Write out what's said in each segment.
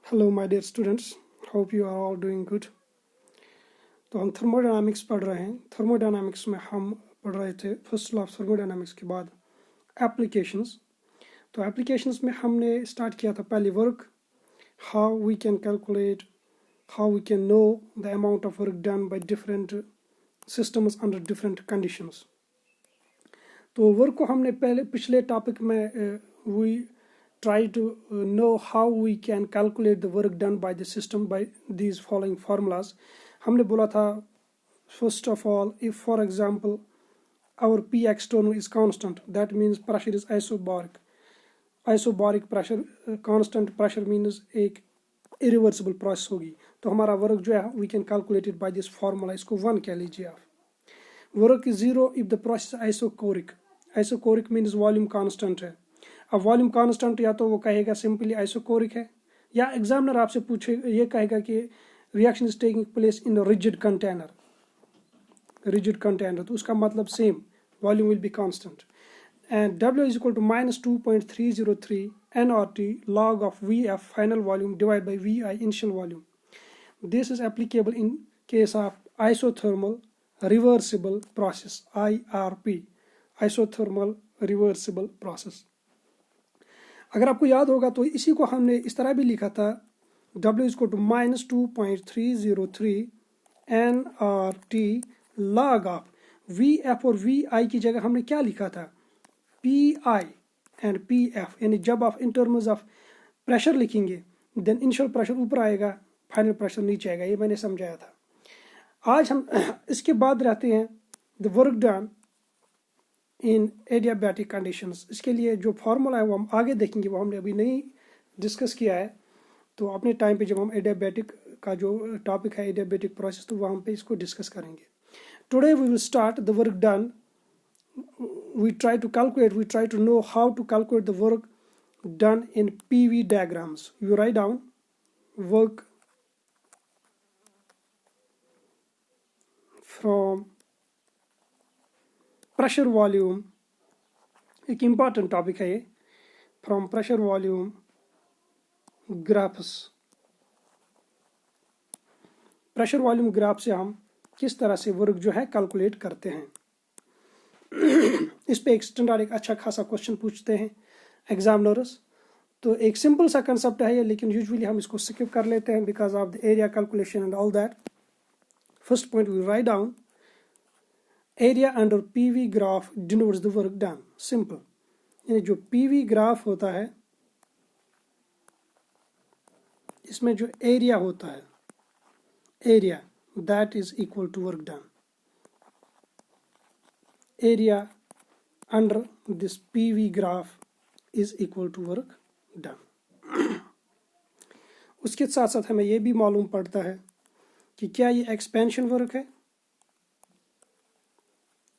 Hello my dear students, hope you are all doing good. तो हम thermodynamics पढ़ रहे हैं। थर्मोडायनामिक्स में हम पढ़ रहे थे फर्स्ट लॉ ऑफ थर्मोडायनामिक्स के बाद एप्लीकेशंस। तो एप्लीकेशंस में हमने स्टार्ट किया था पहले work, how we can calculate, how we can know the amount of work done by different systems under different conditions. तो वर्क को हमने पहले पिछले टॉपिक में we try to know how we can calculate the work done by the system by these following formulas. हमने बोला था first of all, if for example our P external is constant, that means pressure is isobaric. Isobaric pressure, constant pressure means एक irreversible process होगी। तो हमारा work जो है we can calculate it by this formula। इसको 1 कह लीजिए आप। Work is 0 if the process is isochoric. Isochoric means volume constant है। अब वॉल्यूम कांस्टेंट या तो वो कहेगा सिंपली आइसोकोरिक है, या एग्जामिनर आपसे पूछे ये कहेगा कि reaction is taking place in rigid container, तो उसका मतलब same volume will be constant. And W is equal to -2.303 nRT log of VF final volume divided by VI initial volume. This is applicable in case of isothermal reversible process, IRP, isothermal reversible process। अगर आपको याद होगा तो इसी को हमने इस तरह भी लिखा था, W is equal to -2.303 nRT log of VF और VI की जगह हमने क्या लिखा था, PI एंड PF। यानी जब आप इन टर्म्स ऑफ प्रेशर लिखेंगे देन इनिशियल प्रेशर ऊपर आएगा, फाइनल प्रेशर नीचे आएगा। ये मैंने समझाया था। आज हम इसके बाद रहते हैं the work done in adiabatic conditions. इसके लिए जो फार्मूला है वो हम आगे देखेंगे, वो हमने अभी नहीं डिस्कस किया है। तो अपने टाइम पे जब हम एडियाबैटिक का जो टॉपिक है एडियाबैटिक प्रोसेस, तो वहाँ पे इसको डिस्कस करेंगे। Today we will start the work done. We try to know how to calculate the work done in PV diagrams. You write down work from pressure volume, एक important topic है ये, from pressure volume graphs. Pressure volume graph से हम किस तरह से work जो है कैलकुलेट करते हैं। इस पे एक स्टैंडर्ड एक अच्छा खासा क्वेश्चन पूछते हैं एग्जामिनर्स। तो एक सिंपल सा कंसेप्ट है ये, लेकिन यूजुअली हम इसको स्किप कर लेते हैं because of the area calculation and all that. First point we write down area under PV graph denotes the work done. Simple, यानी जो PV ग्राफ होता है इसमें जो एरिया होता है, area that is equal to work done. Area under this PV graph is equal to work done. उसके साथ साथ हमें यह भी मालूम पड़ता है कि क्या ये एक्सपेंशन वर्क है।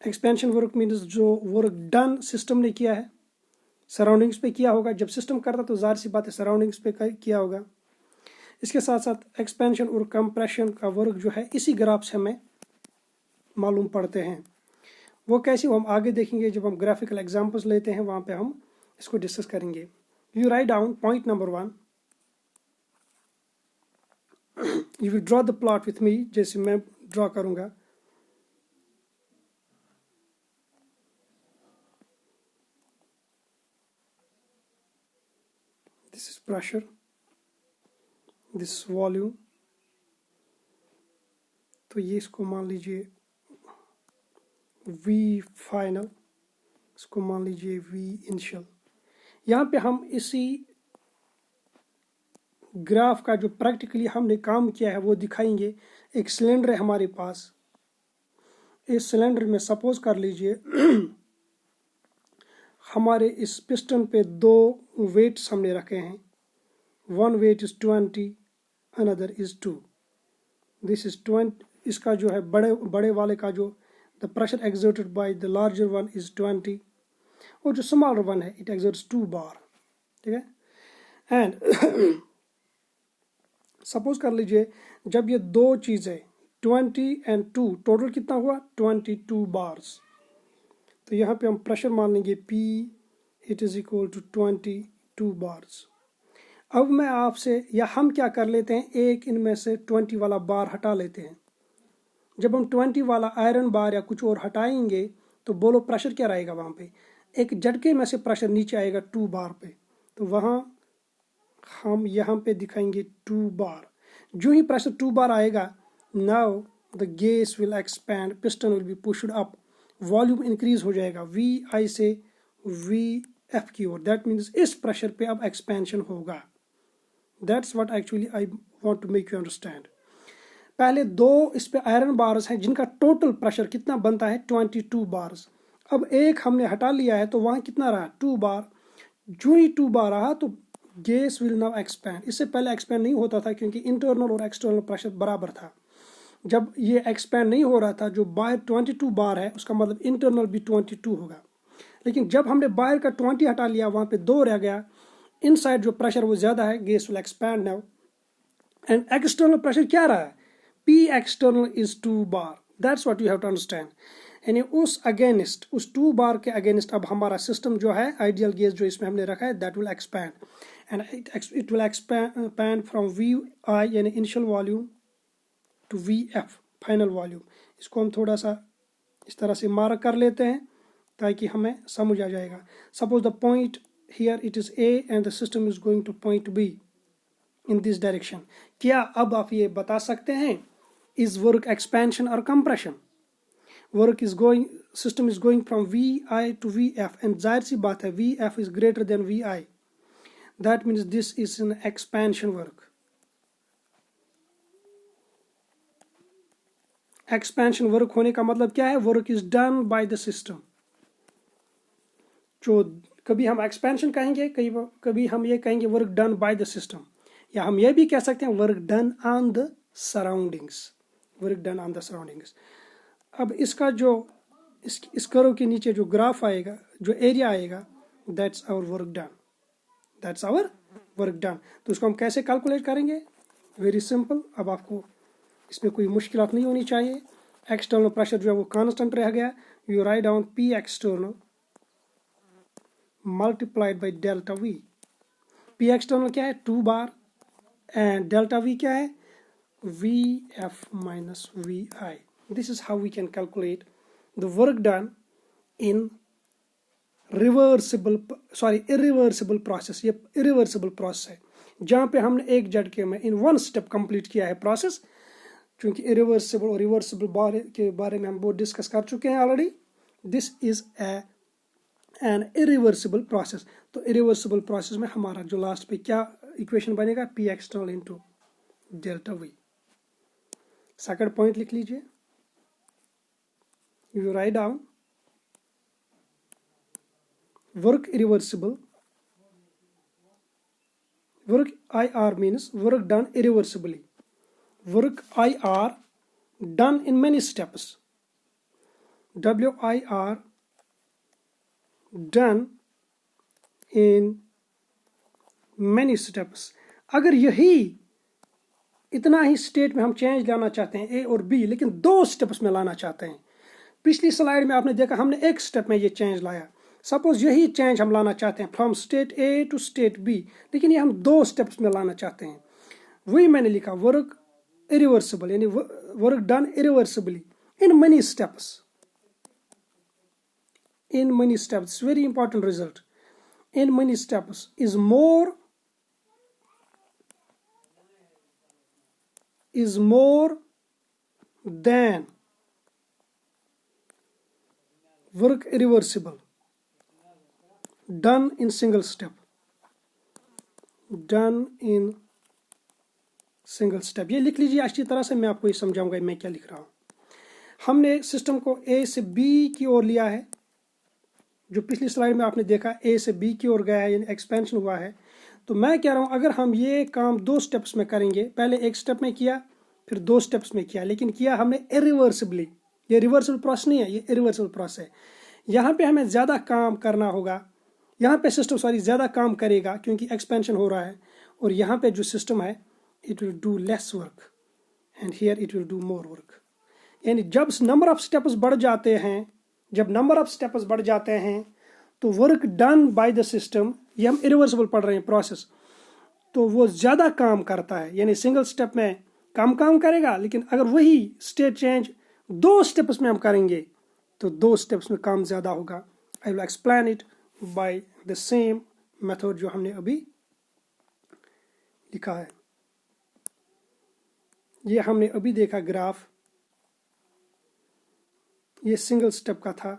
एक्सपेंशन वर्क मीन्स जो वर्क डन सिस्टम ने किया है, सराउंडिंग्स पे किया होगा। जब सिस्टम करता तो जाहिर सी बात है सराउंडिंग्स पे किया होगा। इसके साथ साथ एक्सपेंशन और कंप्रेशन का वर्क जो है इसी ग्राफ से हमें मालूम पड़ते हैं। वो कैसे, वो हम आगे देखेंगे जब हम ग्राफिकल एग्जांपल्स लेते हैं, वहाँ पे हम इसको डिस्कस करेंगे। You write down point number 1। You will draw the plot with me, जैसे मैं ड्रॉ करूँगा। This is pressure, this is volume। तो ये इसको मान लीजिए V फाइनल, इसको मान लीजिए V इनिशियल। यहाँ पे हम इसी ग्राफ का जो प्रैक्टिकली हमने काम किया है वो दिखाएंगे। एक सिलेंडर है हमारे पास, इस सिलेंडर में सपोज कर लीजिए हमारे इस पिस्टन पे 2 वेट्स हमने रखे हैं। One weight is 20, another is 2। This is 20। इसका जो है बड़े वाले का जो the pressure exerted by the larger one is 20, और जो स्मॉलर वन है इट एक्सर्ट्स 2 बार। ठीक है। एंड सपोज कर लीजिए जब ये 2 चीज़ें 20 एंड 2 टोटल कितना हुआ, 22 बार्स। तो यहाँ पे हम प्रेशर मान लेंगे P it is equal to 22 bars. अब मैं आपसे, या हम क्या कर लेते हैं, एक इनमें से 20 वाला बार हटा लेते हैं। जब हम 20 वाला आयरन बार या कुछ और हटाएंगे तो बोलो प्रेशर क्या रहेगा वहाँ पे, एक झटके में से प्रेशर नीचे आएगा 2 बार पे। तो वहाँ हम यहाँ पे दिखाएंगे 2 बार। जो ही प्रेशर 2 बार आएगा, now the gas will expand, piston will be pushed up, volume increase हो जाएगा वी आई से वी एफ की ओर। दैट मीन्स इस प्रेशर पे अब एक्सपेंशन होगा। That's what actually I want to make you understand. पहले दो इस पे आयरन बार्स हैं जिनका टोटल प्रेशर कितना बनता है 22 बार्स। अब एक हमने हटा लिया है तो वहाँ कितना रहा 2 बार। जो ही 2 बार रहा तो गैस विल नाउ एक्सपैंड। इससे पहले एक्सपैंड नहीं होता था क्योंकि इंटरनल और एक्सटर्नल प्रेशर बराबर था। जब ये एक्सपैंड नहीं हो रहा था, जो बाहर 22 बार है उसका मतलब इंटरनल भी 22 होगा। लेकिन जब हमने बाहर का 20 हटा लिया, वहाँ पे 2 रह गया, इनसाइड जो प्रेशर वो ज़्यादा है, gas will expand now. And external pressure क्या रहा है, P external is 2 bar. That's what you have to understand. यानी उस अगेंस्ट, उस 2 बार के अगेंस्ट अब हमारा सिस्टम जो है, आइडियल गैस जो इसमें हमने रखा है, that will expand and it will expand from V I यानी initial volume to V F final volume. इसको हम थोड़ा सा इस तरह से मार्क कर लेते हैं ताकि हमें समझ आ जाएगा। Suppose the point here it is A and the system is going two point be in this direction. क्या अब आप ये बता सकते हैं is work expansion or compression? Work is going, system is going from VI to VF and जाहिर सी बात है VF is greater than VI. That means this is an expansion work. Expansion work होने का मतलब क्या है, work is done by the system. जो कभी हम expansion कहेंगे, कभी हम ये कहेंगे work done by the system, या हम ये भी कह सकते हैं work done on the surroundings. Work done on the surroundings. अब इसका जो इस कर्व के नीचे जो ग्राफ आएगा, जो एरिया आएगा, that's our work done, that's our work done. तो उसको हम कैसे कैलकुलेट करेंगे, वेरी सिंपल। अब आपको इसमें कोई मुश्किलात नहीं होनी चाहिए। एक्सटर्नल प्रेशर जो है वो कांस्टेंट रह गया, you write down P external multiplied by delta V। P external क्या है 2 बार एंड डेल्टा V क्या है VF minus VI. This is how we can calculate the work done in irreversible process. ये irreversible process है जहाँ पे हमने एक झटके में in one step complete किया है प्रोसेस। क्योंकि irreversible और reversible के बारे में हम बहुत डिस्कस कर चुके हैं already. This is an irreversible process. तो irreversible process में हमारा जो लास्ट पे क्या इक्वेशन बनेगा, P external into delta V। Second point लिख लीजिए, you write down work irreversible, work IR means work done irreversibly, work IR done in many steps, WIR done in many steps. अगर यही इतना ही state में हम change लाना चाहते हैं A और B, लेकिन 2 स्टेप्स में लाना चाहते हैं। पिछली स्लाइड में आपने देखा हमने एक स्टेप में ये चेंज लाया। सपोज यही चेंज हम लाना चाहते हैं from state A to state B, लेकिन ये हम 2 स्टेप्स में लाना चाहते हैं। वही मैंने लिखा वर्क इरिवर्सिबल, यानी work done irreversibly in money steps, in money steps, very important result. In money steps is more than work irreversible done in single step, done in single step। ये लिख लीजिए अच्छी तरह से, मैं आपको ये समझाऊंगा मैं क्या लिख रहा हूँ। हमने सिस्टम को A से B की ओर लिया है, जो पिछली स्लाइड में आपने देखा A से B की ओर गया है, यानी एक्सपेंशन हुआ है। तो मैं कह रहा हूँ अगर हम ये काम 2 स्टेप्स में करेंगे, पहले एक स्टेप में किया फिर 2 स्टेप्स में किया, लेकिन किया हमने इरिवर्सिबली। ये रिवर्सिबल प्रोसेस नहीं है, ये इरिवर्सिबल प्रोसेस है। यहाँ पे हमें ज़्यादा काम करना होगा, यहाँ पे सिस्टम ज़्यादा काम करेगा क्योंकि एक्सपेंशन हो रहा है, और यहाँ पे जो सिस्टम है it will do lace work and here it will do more work. यानी जब नंबर ऑफ स्टेप्स बढ़ जाते हैं, जब नंबर ऑफ स्टेप्स बढ़ जाते हैं तो work done by the system, ये हम इरिवर्सिबल पढ़ रहे हैं प्रोसेस, तो वो ज़्यादा काम करता है, यानी सिंगल स्टेप में कम काम करेगा, लेकिन अगर वही स्टेट चेंज 2 स्टेप्स में हम करेंगे तो 2 स्टेप्स में काम ज़्यादा होगा। I will explain it by the same method जो हमने अभी लिखा है। ये हमने अभी देखा ग्राफ, ये सिंगल स्टेप का था।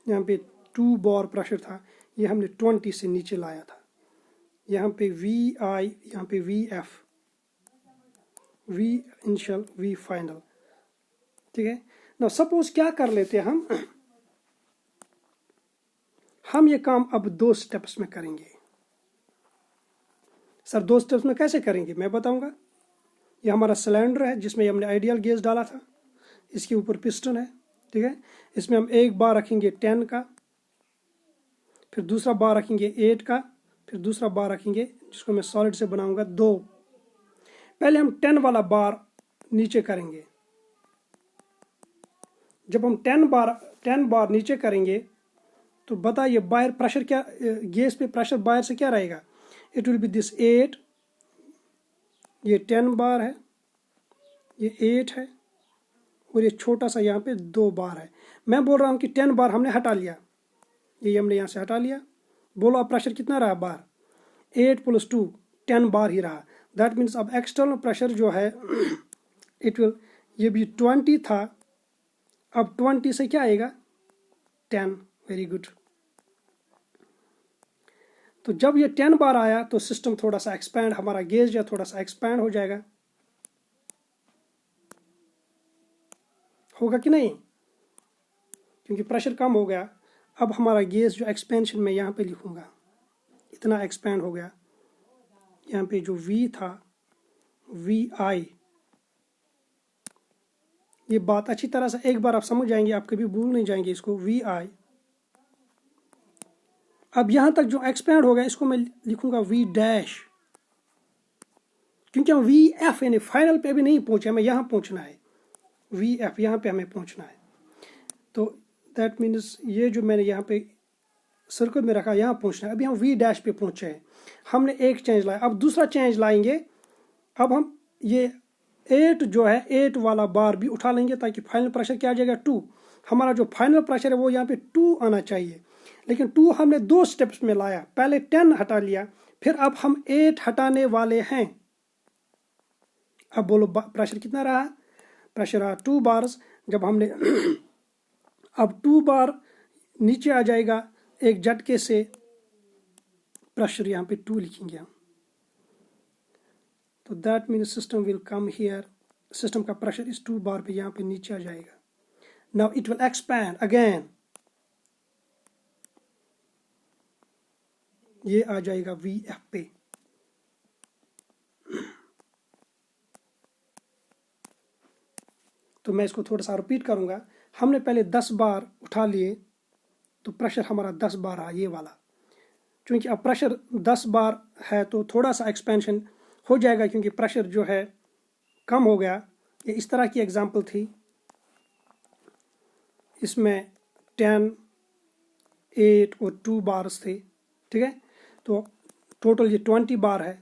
यहाँ पे 2 बार प्रेशर था, ये हमने 20 से नीचे लाया था। यहाँ पे वी आई, यहाँ पे V F, V initial, V final, ठीक है ना। सपोज क्या कर लेते हैं हम ये काम अब 2 स्टेप्स में करेंगे। सर 2 स्टेप्स में कैसे करेंगे, मैं बताऊंगा। ये हमारा सिलेंडर है जिसमें हमने आइडियल गैस डाला था, इसके ऊपर पिस्टन है, ठीक है। इसमें हम एक बार रखेंगे 10 का, फिर दूसरा बार रखेंगे 8 का, फिर दूसरा बार रखेंगे जिसको मैं सॉलिड से बनाऊंगा 2। पहले हम 10 वाला बार नीचे करेंगे। जब हम 10 बार नीचे करेंगे तो बताइए बाहर प्रेशर क्या, गैस पे प्रेशर बाहर से क्या रहेगा। इट विल बी दिस 8, ये 10 बार है, ये 8 है, और ये छोटा सा यहाँ पे 2 बार है। मैं बोल रहा हूँ कि 10 बार हमने हटा लिया, ये हमने यहाँ से हटा लिया। बोलो अब प्रेशर कितना रहा बार, 8 + 2 10 बार ही रहा। दैट मीन्स अब एक्सटर्नल प्रेशर जो है इट विल, ये भी 20 था, अब 20 से क्या आएगा 10। Very good. तो जब ये 10 बार आया तो सिस्टम थोड़ा सा एक्सपैंड, हमारा गेज जो थोड़ा सा एक्सपैंड हो जाएगा, होगा कि नहीं, क्योंकि प्रेशर कम हो गया। अब हमारा गेज जो एक्सपेंशन में यहाँ पे लिखूंगा, इतना एक्सपैंड हो गया। यहाँ पे जो V था, वी आई, ये बात अच्छी तरह से एक बार आप समझ जाएंगे, आप कभी भूल नहीं जाएंगे इसको, वी आई। अब यहां तक जो एक्सपैंड हो गया इसको मैं लिखूंगा V डैश, क्योंकि हम वी एफ यानी फाइनल पे अभी नहीं पहुंचे, हमें यहां पहुंचना है। वी एफ यहां पे हमें पहुंचना है, तो दैट मीन्स ये जो मैंने यहाँ पे सर्कल में रखा यहाँ पहुंचना है। अभी हम वी डैश पे पहुंचे हैं, हमने एक चेंज लाया, अब दूसरा चेंज लाएंगे। अब हम ये 8 जो है 8 वाला बार भी उठा लेंगे, ताकि फाइनल प्रेशर क्या आ जाएगा 2। हमारा जो फाइनल प्रेशर है वो यहाँ पे 2 आना चाहिए, लेकिन 2 हमने 2 स्टेप्स में लाया। पहले 10 हटा लिया, फिर अब हम 8 हटाने वाले हैं। अब बोलो प्रेशर कितना रहा, प्रेशर रहा 2 बार्स। जब हमने अब 2 बार नीचे आ जाएगा एक झटके से, प्रेशर यहाँ पे 2 लिखेंगे हम, तो that means system will come here, system का प्रेशर इस 2 बार पे यहाँ पे नीचे आ जाएगा। Now it will expand again, ये आ जाएगा वी एफ पे। तो मैं इसको थोड़ा सा रिपीट करूंगा। हमने पहले 10 बार उठा लिए, तो प्रेशर हमारा 10 बार आ ये वाला। क्योंकि अब प्रेशर 10 बार है तो थोड़ा सा एक्सपेंशन हो जाएगा, क्योंकि प्रेशर जो है कम हो गया। ये इस तरह की एग्जांपल थी, इसमें 10, 8 और 2 बार्स थे, ठीक है। तो टोटल ये 20 बार है।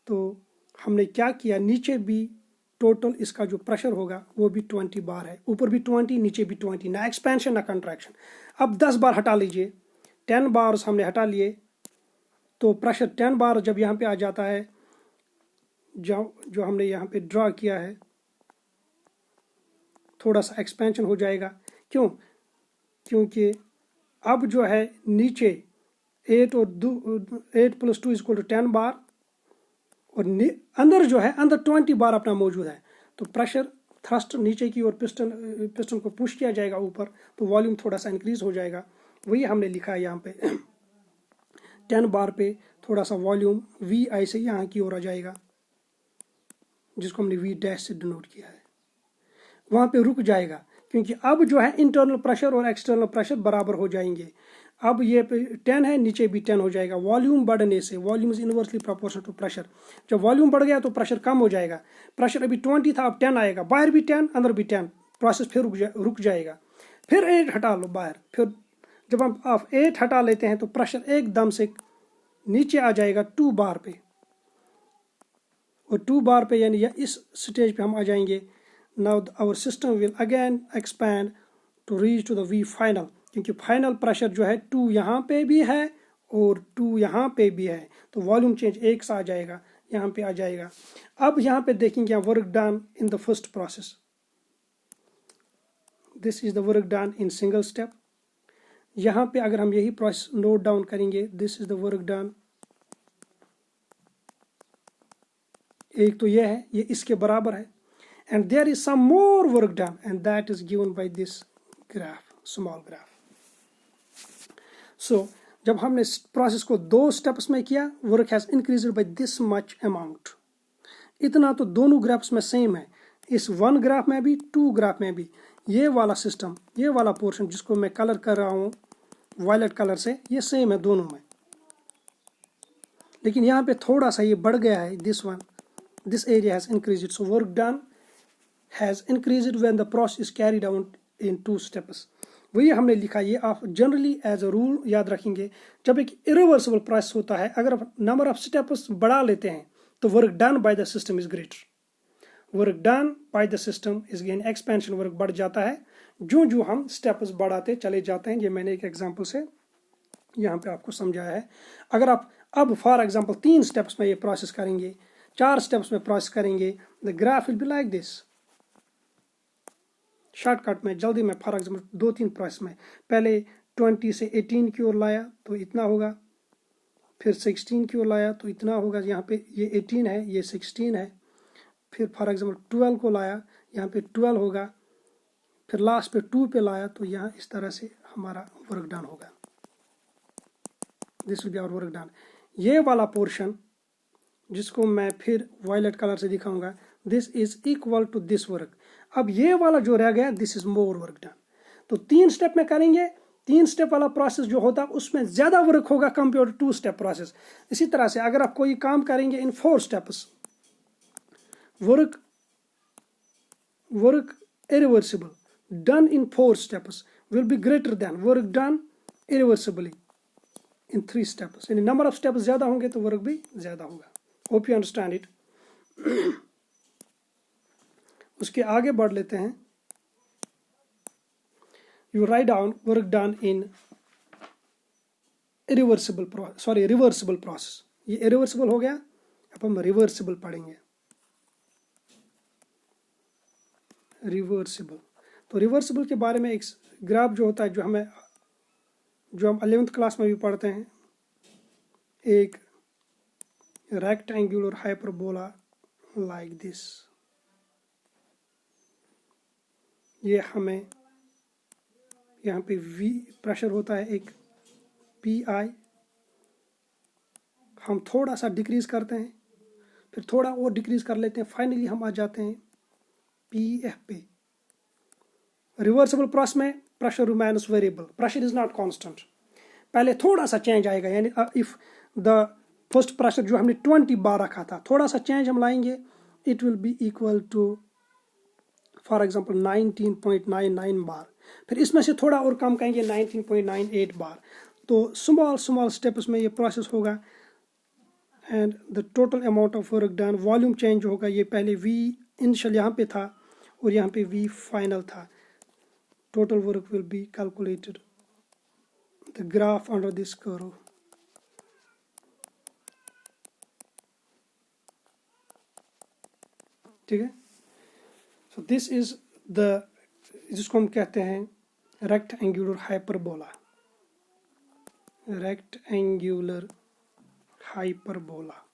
तो हमने क्या किया, नीचे भी टोटल इसका जो प्रेशर होगा वो भी 20 बार है, ऊपर भी 20 नीचे भी 20, ना एक्सपेंशन ना कंट्रैक्शन। अब 10 बार हटा लीजिए, 10 बार्स हमने हटा लिए, तो प्रेशर 10 बार जब यहाँ पे आ जाता है, जो हमने यहाँ पे ड्रा किया है, थोड़ा सा एक्सपेंशन हो जाएगा। क्यों, क्योंकि अब जो है नीचे 8 + 2 = 10 बार, और अंदर जो है अंदर 20 बार अपना मौजूद है। तो प्रेशर थ्रस्ट नीचे की ओर पिस्टन को पुश किया जाएगा ऊपर, तो वॉल्यूम थोड़ा सा इंक्रीज हो जाएगा। वही हमने लिखा है यहाँ पे 10 बार पे थोड़ा सा वॉल्यूम वी आई से यहाँ की ओर आ जाएगा, जिसको हमने वी डैश से डिनोट किया है, वहाँ पे रुक जाएगा। क्योंकि अब जो है इंटरनल प्रेशर और एक्सटर्नल प्रेशर बराबर हो जाएंगे। अब ये 10 है, नीचे भी 10 हो जाएगा। वॉल्यूम बढ़ने से, volume is inversely proportional to pressure. जब वॉल्यूम बढ़ गया तो प्रेशर कम हो जाएगा। प्रेशर अभी 20 था, अब 10 आएगा, बाहर भी 10 अंदर भी 10, प्रोसेस फिर रुक जाएगा। फिर 8 हटा लो बाहर। फिर जब हम आप 8 हटा लेते हैं तो प्रेशर एकदम से नीचे आ जाएगा 2 बार पे, और 2 बार पे यानी या इस स्टेज पे हम आ जाएंगे। Now our system will again expand to reach to the V final, क्योंकि फाइनल प्रेशर जो है 2 यहाँ पे भी है और 2 यहाँ पे भी है, तो वॉल्यूम चेंज एक सा आ जाएगा, यहाँ पे आ जाएगा। अब यहाँ पे देखेंगे work done in the first process, this is the work done in single step. यहाँ पे अगर हम यही प्रोसेस नोट डाउन करेंगे, this is the work done, एक तो यह है, ये इसके बराबर है, and there is some more work done and that is given by this graph, small graph. So जब हमने प्रोसेस को 2 स्टेप्स में किया, work has increased by this much amount. इतना तो दोनों ग्राफ्स में सेम है, इस 1 ग्राफ में भी 2 ग्राफ में भी। ये वाला सिस्टम, ये वाला पोर्शन जिसको मैं कलर कर रहा हूँ वायलेट कलर से, ये सेम है दोनों में, लेकिन यहाँ पे थोड़ा सा ये बढ़ गया है, this area has increased, so work done has increased when the process is carried out in 2 steps। वही हमने लिखा, ये आप जनरली एज अ रूल याद रखेंगे। जब एक इरिवर्सिबल प्रोसेस होता है, अगर आप नंबर ऑफ स्टेप्स बढ़ा लेते हैं तो work done by the system is greater. Work done by the system is gain expansion, work बढ़ जाता है जो जो हम स्टेप्स बढ़ाते चले जाते हैं। ये मैंने एक एग्जांपल से यहाँ पे आपको समझाया है। अगर आप अब फॉर एग्जांपल 3 स्टेप्स में ये प्रोसेस करेंगे, 4 स्टेप्स में प्रोसेस करेंगे, the graph will be like this. Shortcut में जल्दी में फॉर एग्जांपल 2-3 प्रोसेस में पहले 20 से 18 की ओर लाया तो इतना होगा, फिर 16 की ओर लाया तो इतना होगा, यहाँ पे ये 18 है, ये 16 है, फिर फॉर एग्जांपल 12 को लाया, यहाँ पे 12 होगा, फिर लास्ट पे 2 पे लाया तो यहाँ इस तरह से हमारा वर्क डन होगा। This will be our work done. ये वाला पोर्शन जिसको मैं फिर वायलेट कलर से दिखाऊंगा, this is equal to this work. अब ये वाला जो रह गया, this is more work done. तो 3 स्टेप में करेंगे, 3 स्टेप वाला प्रोसेस जो होता है उसमें ज्यादा वर्क होगा कंपेयर टू 2 स्टेप प्रोसेस। इसी तरह से अगर आप कोई काम करेंगे इन 4 steps, work irreversible done in 4 steps will be greater than work done irreversibly in 3 steps। यानी नंबर ऑफ स्टेप्स ज्यादा होंगे तो वर्क भी ज्यादा होगा। Hope you understand it. उसके आगे बढ़ लेते हैं। You write down work done in reversible process. ये इरिवर्सिबल हो गया, अब हम रिवर्सिबल पढ़ेंगे। रिवर्सिबल, तो रिवर्सिबल के बारे में एक ग्राफ जो होता है, जो हम 11th क्लास में भी पढ़ते हैं, एक रेक्टेंगुलर हाइपरबोला लाइक दिस। ये हमें यहाँ पे V प्रेशर होता है एक PI, हम थोड़ा सा डिक्रीज करते हैं, फिर थोड़ा और डिक्रीज कर लेते हैं, फाइनली हम आ जाते हैं PF पे। रिवर्सिबल प्रोसेस में pressure remains variable, pressure is not constant. पहले थोड़ा सा चेंज आएगा, यानी इफ द फर्स्ट प्रेशर जो हमने 20 बार रखा था, थोड़ा सा चेंज हम लाएंगे, it will be equal to for example 19.99 bar. फिर इसमें से थोड़ा और कम करेंगे 19.98 बार। तो स्मॉल स्टेप्स में ये प्रोसेस होगा, and the total amount of work done, volume change होगा। ये पहले V इनिशियल यहाँ पे था और यहाँ पे V फाइनल था। Total work will be calculated, the graph under this curve. ठीक है, सो दिस इज द, जिसको हम कहते हैं रेक्टेंगुलर हाइपरबोला। Rectangular hyperbola.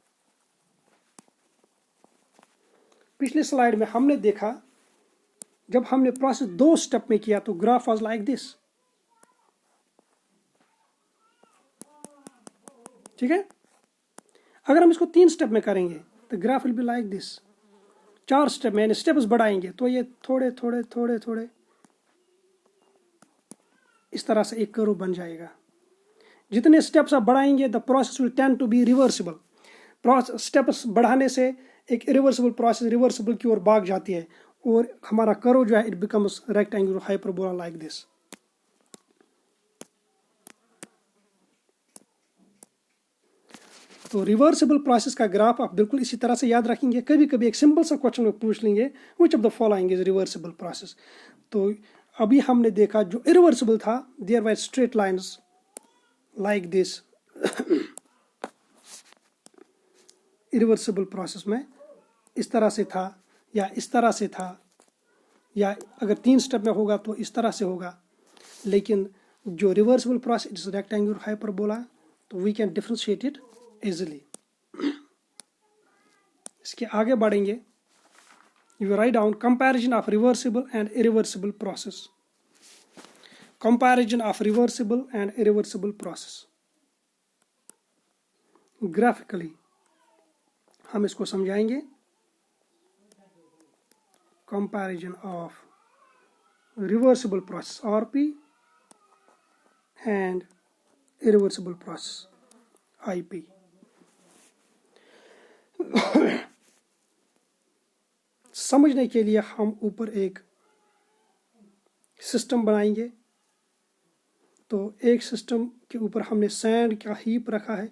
पिछले स्लाइड में हमने देखा, जब हमने प्रोसेस 2 स्टेप में किया तो ग्राफ वाज लाइक दिस। ठीक है, अगर हम इसको 3 स्टेप में करेंगे तो graph will be like this. 4 step में, यानी स्टेप्स बढ़ाएंगे तो ये थोड़े थोड़े थोड़े थोड़े इस तरह से एक कर्व बन जाएगा। जितने स्टेप्स आप बढ़ाएंगे, the process will tend to be reversible. Steps बढ़ाने से एक इरिवर्सिबल प्रोसेस रिवर्सिबल की ओर भाग जाती है और हमारा कर्व जो है, it becomes rectangular hyperbola like this. तो रिवर्सिबल प्रोसेस का ग्राफ आप बिल्कुल इसी तरह से याद रखेंगे। कभी कभी एक सिंपल सा क्वेश्चन में पूछ लेंगे which of the following is reversible process. तो अभी हमने देखा जो इरिवर्सिबल था, there were straight lines like this. Irreversible process में इस तरह से था या इस तरह से था, या अगर 3 स्टेप में होगा तो इस तरह से होगा। लेकिन जो reversible process is rectangular hyperbola, तो we can differentiate it easily. इसके आगे बढ़ेंगे, you write down comparison of reversible and irreversible process. Comparison of reversible and irreversible process graphically हम इसको समझाएंगे। Comparison of reversible process RP and irreversible process IP। समझने के लिए हम ऊपर एक सिस्टम बनाएंगे। तो एक सिस्टम के ऊपर हमने सैंड का हीप रखा है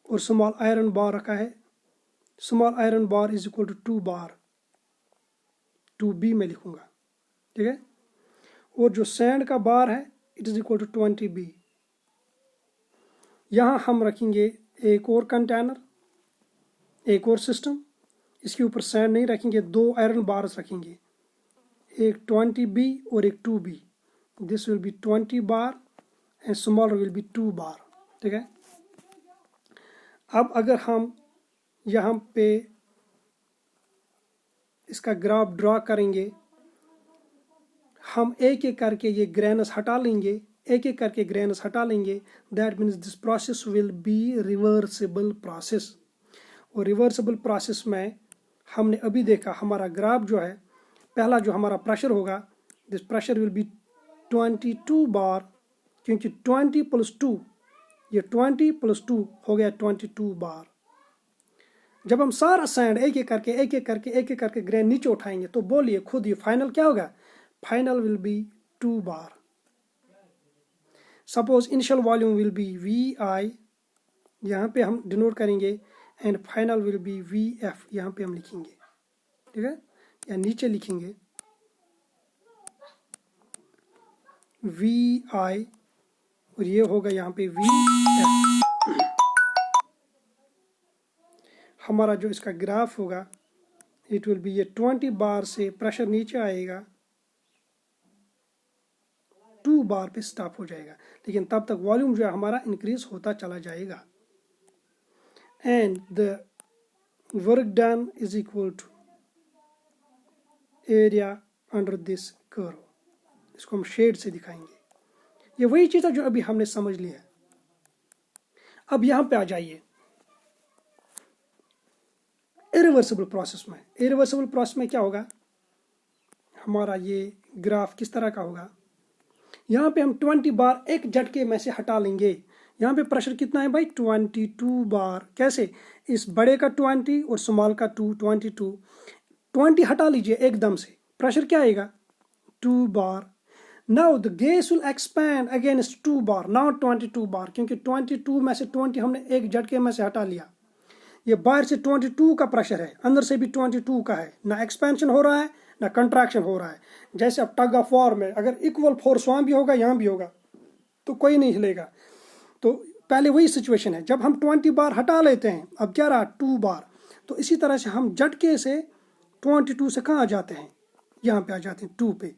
और स्मॉल आयरन बार रखा है। Small iron bar is equal to 2 bar, 2B में लिखूंगा, ठीक है। और जो सैंड का बार है it is equal to 20B। यहाँ हम रखेंगे एक और कंटेनर, एक और सिस्टम। इसके ऊपर सैंड नहीं रखेंगे, 2 आयरन बार्स रखेंगे, एक 20B और एक 2B। This will B 20 bar and smaller will be 2 bar, ठीक है। अब अगर हम यहाँ पे इसका ग्राफ ड्रा करेंगे, हम एक एक करके ये ग्रेन्स हटा लेंगे, एक एक करके ग्रेन्स हटा लेंगे। That means this process will be reversible process. और रिवर्सिबल प्रोसेस में हमने अभी देखा हमारा ग्राफ जो है, पहला जो हमारा प्रेशर होगा, this pressure will B 22 bar, क्योंकि 20 + 2, ये 20 + 2 हो गया 22 बार। जब हम सारा सैंड एक एक करके ग्रेन नीचे उठाएंगे तो बोलिए खुद ये फाइनल क्या होगा? Final will be 2 bar. Suppose initial volume will B VI, यहाँ पे हम डिनोट करेंगे, and final will be VF, यहाँ पे हम लिखेंगे, ठीक है, या नीचे लिखेंगे VI और ये होगा यहाँ पे VF। हमारा जो इसका ग्राफ होगा इट विल बी, ये 20 बार से प्रेशर नीचे आएगा, 2 बार पे स्टॉप हो जाएगा, लेकिन तब तक वॉल्यूम जो है हमारा इंक्रीज होता चला जाएगा। And the work done is equal to area under this curve. इसको हम शेड से दिखाएंगे। ये वही चीज है जो अभी हमने समझ लिया है। अब यहां पे आ जाइए इरिवर्सिबल प्रोसेस में। इरिवर्सिबल प्रोसेस में क्या होगा, हमारा ये ग्राफ किस तरह का होगा, यहाँ पे हम 20 बार एक झटके में से हटा लेंगे। यहाँ पे प्रेशर कितना है भाई, 22 बार। कैसे, इस बड़े का 20 और स्मॉल का 2, 22, 20 हटा लीजिए एकदम से, प्रेशर क्या आएगा, 2 bar. Now the gas will expand against 2 bar, now 22 bar, क्योंकि 22 में से 20 हमने एक झटके में से हटा लिया। ये बाहर से 22 का प्रेशर है, अंदर से भी 22 का है, ना एक्सपेंशन हो रहा है ना कंट्रैक्शन हो रहा है। जैसे अब टग ऑफ वॉर में अगर इक्वल फोर्स वहां भी होगा यहाँ भी होगा तो कोई नहीं हिलेगा। तो पहले वही सिचुएशन है, जब हम 20 बार हटा लेते हैं, अब क्या रहा 2 बार। तो इसी तरह से हम झटके से 22 से कहाँ आ जाते हैं, यहाँ पे आ जाते हैं 2 पे।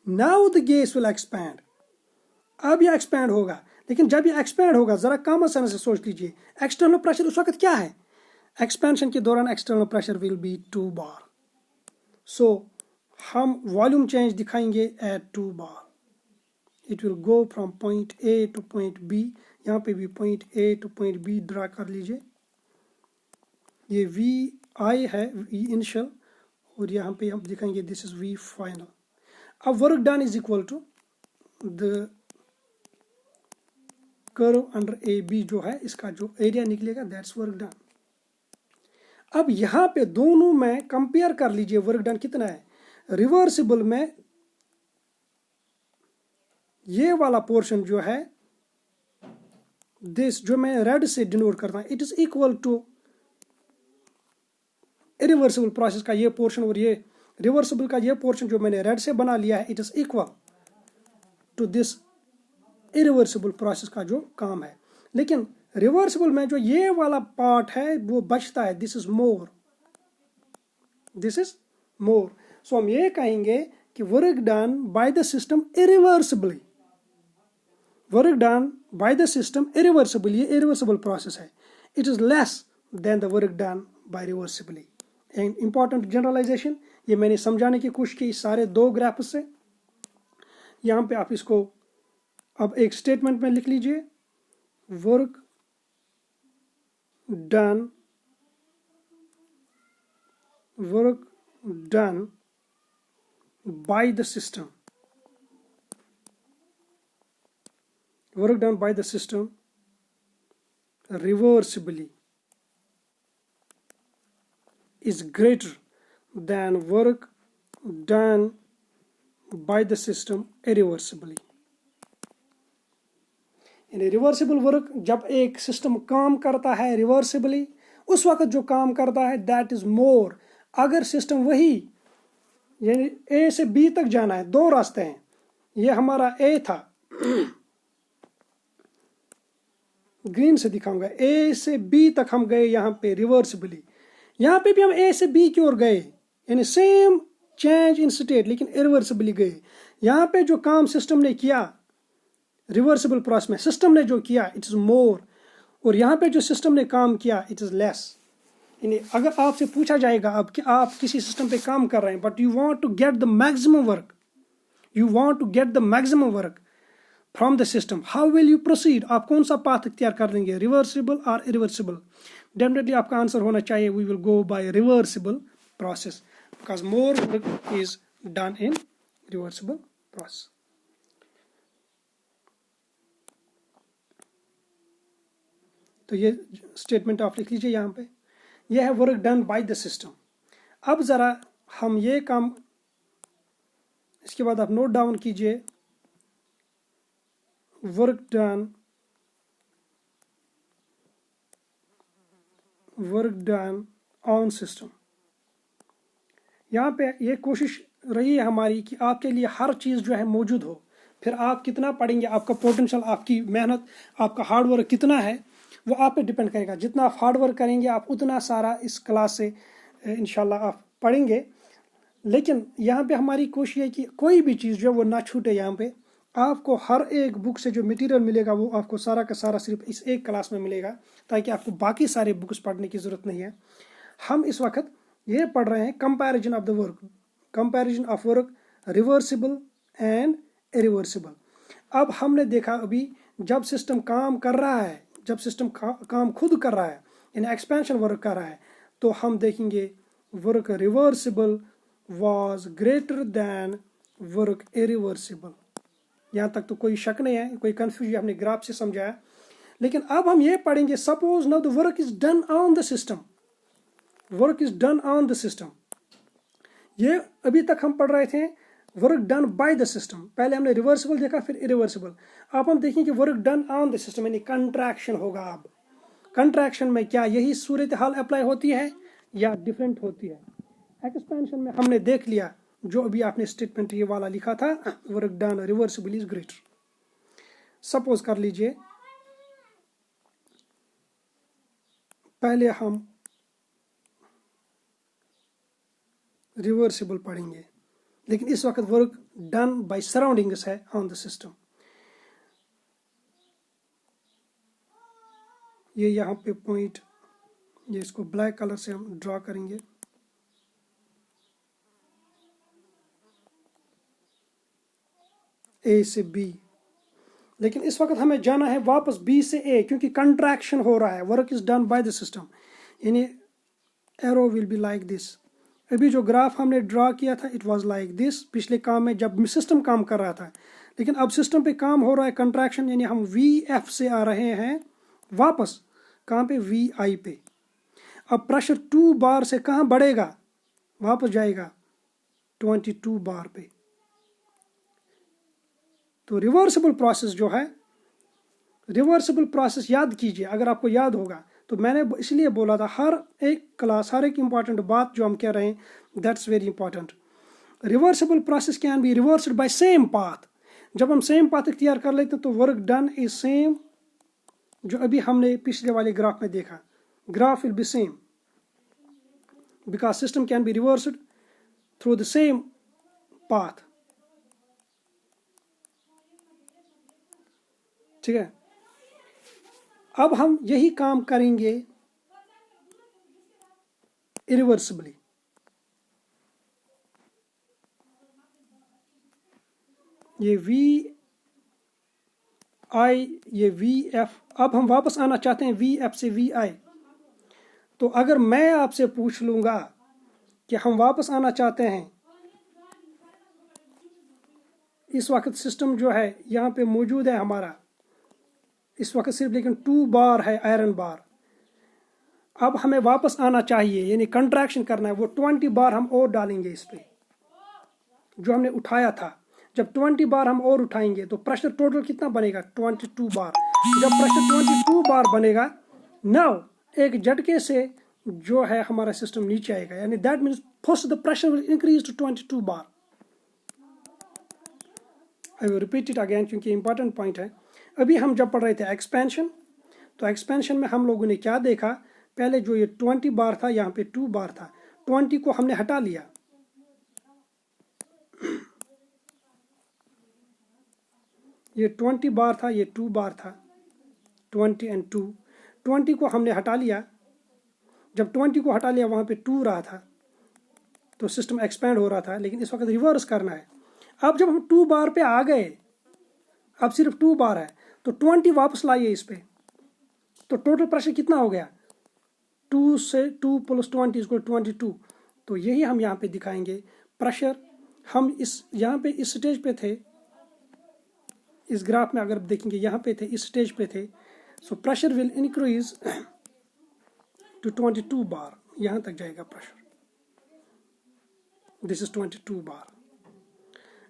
Now the gas will expand. अब यह एक्सपैंड होगा, लेकिन जब ये एक्सपैंड होगा जरा कॉमन सेंस से सोच लीजिए, एक्सटर्नल प्रेशर उस वक्त क्या है, एक्सपेंशन के दौरान external pressure will be 2 bar. So हम वॉल्यूम चेंज दिखाएंगे at 2 bar. It will go from point A to point B। यहाँ पे भी point A to point B draw कर लीजिए। ये VI है, V इनिशियल, और यहाँ पे हम दिखाएंगे दिस इज V फाइनल। अब work done is equal to the curve under AB जो है, इसका जो एरिया निकलेगा दैट्स वर्क डन। अब यहाँ पे दोनों में कंपेयर कर लीजिए वर्क डन कितना है। रिवर्सिबल में ये वाला पोर्शन जो है दिस जो मैं रेड से डिनोट करता हूँ, it is equal to irreversible process का ये पोर्शन और ये रिवर्सिबल का ये पोर्शन जो मैंने रेड से बना लिया है, it is equal to this irreversible process का जो काम है। लेकिन रिवर्सिबल में जो ये वाला पार्ट है वो बचता है, this is more, this is more. So हम ये कहेंगे कि work done by the system irreversibly, work done by the system irreversibly, ये इरिवर्सिबल प्रोसेस है, it is less than the work done by reversibly. And important generalization ये मैंने समझाने की कोशिश की इस सारे दो ग्राफ से। यहाँ पे आप इसको अब एक स्टेटमेंट में लिख लीजिए, work done by the system, work done by the system reversibly is greater than work done by the system irreversibly। यानी रिवर्सिबल वर्क जब एक सिस्टम काम करता है रिवर्सिबली, उस वक्त जो काम करता है दैट इज मोर। अगर सिस्टम वही यानी ए से बी तक जाना है, दो रास्ते हैं, ये हमारा ए था, ग्रीन से दिखाऊंगा, ए से बी तक हम गए यहाँ पे रिवर्सिबली, यहाँ पे भी हम ए से बी की ओर गए, यानी सेम चेंज इन स्टेट लेकिन इरिवर्सिबली गए। यहाँ पे जो काम सिस्टम ने किया रिवर्सिबल प्रोसेस में, सिस्टम ने जो किया इट इज मोर, और यहाँ पे जो सिस्टम ने काम किया इट इज लेस। यानी अगर आपसे पूछा जाएगा अब कि आप किसी सिस्टम पे काम कर रहे हैं but you want to get the maximum work, you want to get the maximum work from the system, how will you proceed, आप कौन सा पाथ इख्तियार कर लेंगे, रिवर्सिबल और इरिवर्सिबल। डेफिनेटली आपका आंसर होना चाहिए we will go by reversible process because more work is done in reversible process. तो ये स्टेटमेंट आप लिख लीजिए यहाँ पे, यह है work done by the system. अब ज़रा हम ये काम, इसके बाद आप नोट डाउन कीजिए, वर्क डन ऑन सिस्टम। यहाँ पे ये कोशिश रही है हमारी कि आपके लिए हर चीज़ जो है मौजूद हो, फिर आप कितना पढ़ेंगे, आपका पोटेंशियल, आपकी मेहनत, आपका हार्डवर्क कितना है वो आप पे डिपेंड करेगा। जितना आप हार्ड वर्क करेंगे आप उतना सारा इस क्लास से इंशाल्लाह आप पढ़ेंगे। लेकिन यहाँ पे हमारी कोशिश है कि कोई भी चीज़ जो है वो ना छूटे। यहाँ पे आपको हर एक बुक से जो मटेरियल मिलेगा वो आपको सारा का सारा सिर्फ इस एक क्लास में मिलेगा, ताकि आपको बाकी सारे बुक्स पढ़ने की ज़रूरत नहीं है। हम इस वक्त ये पढ़ रहे हैं comparison of the work, comparison of work reversible and irreversible. अब हमने देखा अभी जब सिस्टम काम कर रहा है, जब सिस्टम काम खुद कर रहा है यानी एक्सपेंशन वर्क कर रहा है, तो हम देखेंगे work reversible was greater than work irreversible. यहाँ तक तो कोई शक नहीं है, कोई कंफ्यूजन हमने ग्राफ से समझाया। लेकिन अब हम ये पढ़ेंगे suppose now the work is done on the system, work is done on the system. ये अभी तक हम पढ़ रहे थे work done by the system, पहले हमने रिवर्सिबल देखा फिर इरिवर्सिबल। अब हम देखेंगे work done on the system यानी कंट्रैक्शन होगा। अब कंट्रैक्शन में क्या यही सूरत हाल अप्लाई होती है या डिफरेंट होती है? एक्सपेंशन में हमने देख लिया जो अभी आपने स्टेटमेंट ये वाला लिखा था, work done reversible is greater. Suppose कर लीजिए पहले हम रिवर्सिबल पढ़ेंगे, लेकिन इस वक्त वर्क डन बाय सराउंडिंग्स है ऑन द सिस्टम। ये यहाँ पे पॉइंट, ये इसको ब्लैक कलर से हम ड्रॉ करेंगे। ए से बी, लेकिन इस वक्त हमें जाना है वापस बी से ए, क्योंकि कंट्रैक्शन हो रहा है, work is done by the system. यानी arrow will be like this. अभी जो ग्राफ हमने ड्रॉ किया था इट वाज लाइक दिस पिछले काम में जब सिस्टम काम कर रहा था, लेकिन अब सिस्टम पे काम हो रहा है कंट्रैक्शन, यानी हम वी एफ से आ रहे हैं वापस कहाँ पे, वी आई पे। अब प्रेशर 2 बार से कहाँ बढ़ेगा, वापस जाएगा 22 बार पे। तो रिवर्सिबल प्रोसेस जो है रिवर्सिबल प्रोसेस याद कीजिए, अगर आपको याद होगा तो मैंने इसलिए बोला था हर एक क्लास, हर एक इंपॉर्टेंट बात जो हम कह रहे हैं, that's very important. Reversible process can be reversed bye same path. जब हम सेम पाथ इख्तियार कर लेते हैं तो वर्क डन इज सेम, जो अभी हमने पिछले वाले ग्राफ में देखा, graph will be same because system can be reversed through the same path. ठीक है, अब हम यही काम करेंगे इरिवर्सिबली। ये वी आई, ये वी एफ, अब हम वापस आना चाहते हैं वी एफ से वी आई। तो अगर मैं आपसे पूछ लूंगा कि हम वापस आना चाहते हैं, इस वक्त सिस्टम जो है यहाँ पे मौजूद है हमारा, इस वक्त सिर्फ लेकिन 2 बार है आयरन बार। अब हमें वापस आना चाहिए, यानी कंट्रैक्शन करना है, वो 20 बार हम और डालेंगे इस पे जो हमने उठाया था। जब 20 बार हम और उठाएंगे तो प्रेशर टोटल कितना बनेगा, 22 बार। जब प्रेशर 22 बार बनेगा, नाउ एक झटके से जो है हमारा सिस्टम नीचे आएगा, यानी that means first the pressure will increase to 22 bar. I will repeat it again क्योंकि इंपॉर्टेंट पॉइंट है। अभी हम जब पढ़ रहे थे एक्सपेंशन, तो एक्सपेंशन में हम लोगों ने क्या देखा, पहले जो ये 20 बार था यहाँ पे 2 बार था, 20 को हमने हटा लिया, ये 20 बार था, ये 2 बार था, 20 एंड 2, 20 को हमने हटा लिया। जब 20 को हटा लिया, वहाँ पे 2 रहा था, तो सिस्टम एक्सपैंड हो रहा था, लेकिन इस वक्त रिवर्स करना है। अब जब हम 2 बार पे आ गए, अब सिर्फ 2 बार है, तो 20 वापस लाइए इस पे, तो टोटल प्रेशर कितना हो गया, 2 से 2 + 20 = 22। तो यही हम यहाँ पे दिखाएंगे प्रेशर। हम इस यहाँ पे इस स्टेज पे थे, इस ग्राफ में अगर देखेंगे यहाँ पे थे, इस स्टेज पे थे। So pressure will increase to 22 bar, यहाँ तक जाएगा pressure, this is 22 bar.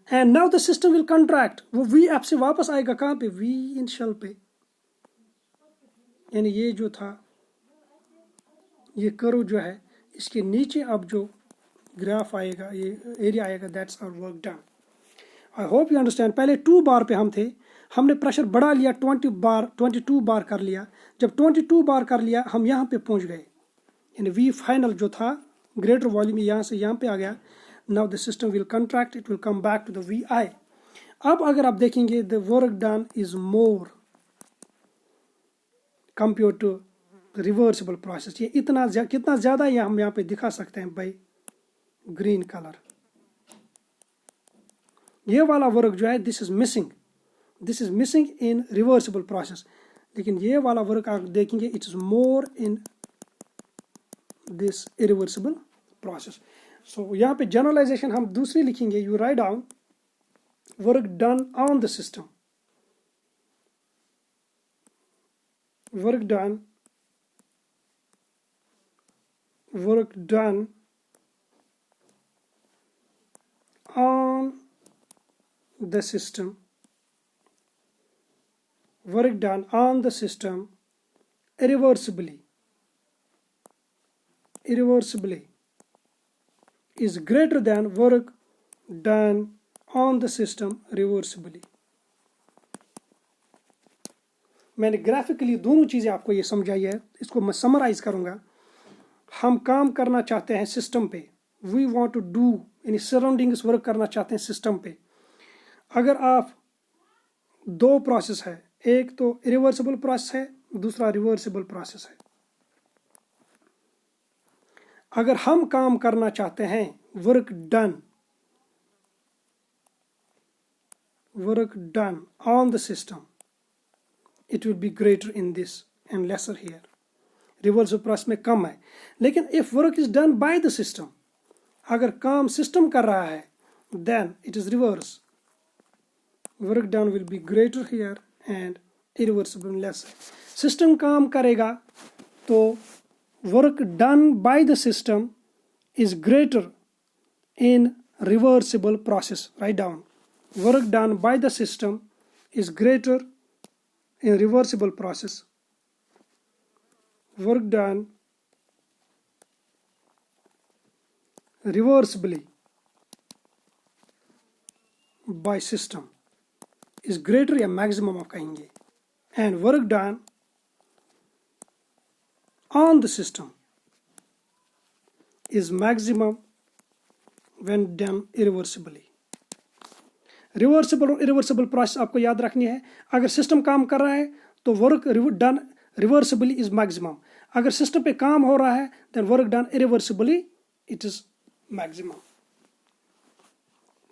And now the system will contract, वो वी एफ से वापस आएगा कहाँ पे, वी इनिशियल पे, यानी ये जो था ये कर्व जो है, इसके नीचे अब जो ग्राफ आएगा, ये एरिया आएगा, that's our work done. I hope you understand. पहले 2 बार पे हम थे, हमने प्रेशर बढ़ा लिया, 22 बार कर लिया। जब 22 बार कर लिया, हम यहाँ पे पहुँच गए, यानी वी फाइनल जो था ग्रेटर वॉल्यूम यहाँ से यहाँ पे आ गया। Now the system will contract, it will come back to the V I. अब अगर आप देखेंगे the work done is more compare to reversible process. ये कितना ज़्यादा ये हम यहाँ पे दिखा सकते हैं बाई ग्रीन कलर। ये वाला वर्क जो है this is missing in reversible process, लेकिन ये वाला वर्क आप देखेंगे it is more in this irreversible process. So यहाँ पे जनरलाइजेशन हम दूसरी लिखेंगे, you write down work done on the system, work done on the system, work done on the system irreversibly is greater than work done on the system reversibly। मैंने graphically दोनों चीज़ें आपको ये समझाई है, इसको मैं समराइज करूँगा। हम काम करना चाहते हैं सिस्टम पे, वी वांट टू डू यानी सराउंडिंग्स वर्क करना चाहते हैं सिस्टम पे। अगर आप 2 प्रोसेस है, एक तो इरिवर्सिबल प्रोसेस है, दूसरा रिवर्सिबल प्रोसेस है। अगर हम काम करना चाहते हैं work done on the system, it will be greater in this and lesser here। Reversible process में कम है, लेकिन if work is done by the system, अगर काम सिस्टम कर रहा है then it is reverse, work done will be greater here and irreversible lesser। System काम करेगा तो work done by the system is greater in reversible process। Write down, work done by the system is greater in reversible process, work done reversibly by system is greater या maximum आप कहेंगे, and work done on the system is maximum when done irreversibly. Reversible और irreversible process आपको याद रखनी है. अगर system काम कर रहा है तो work done reversibly is maximum. अगर सिस्टम पे काम हो रहा है then work done irreversibly it is maximum.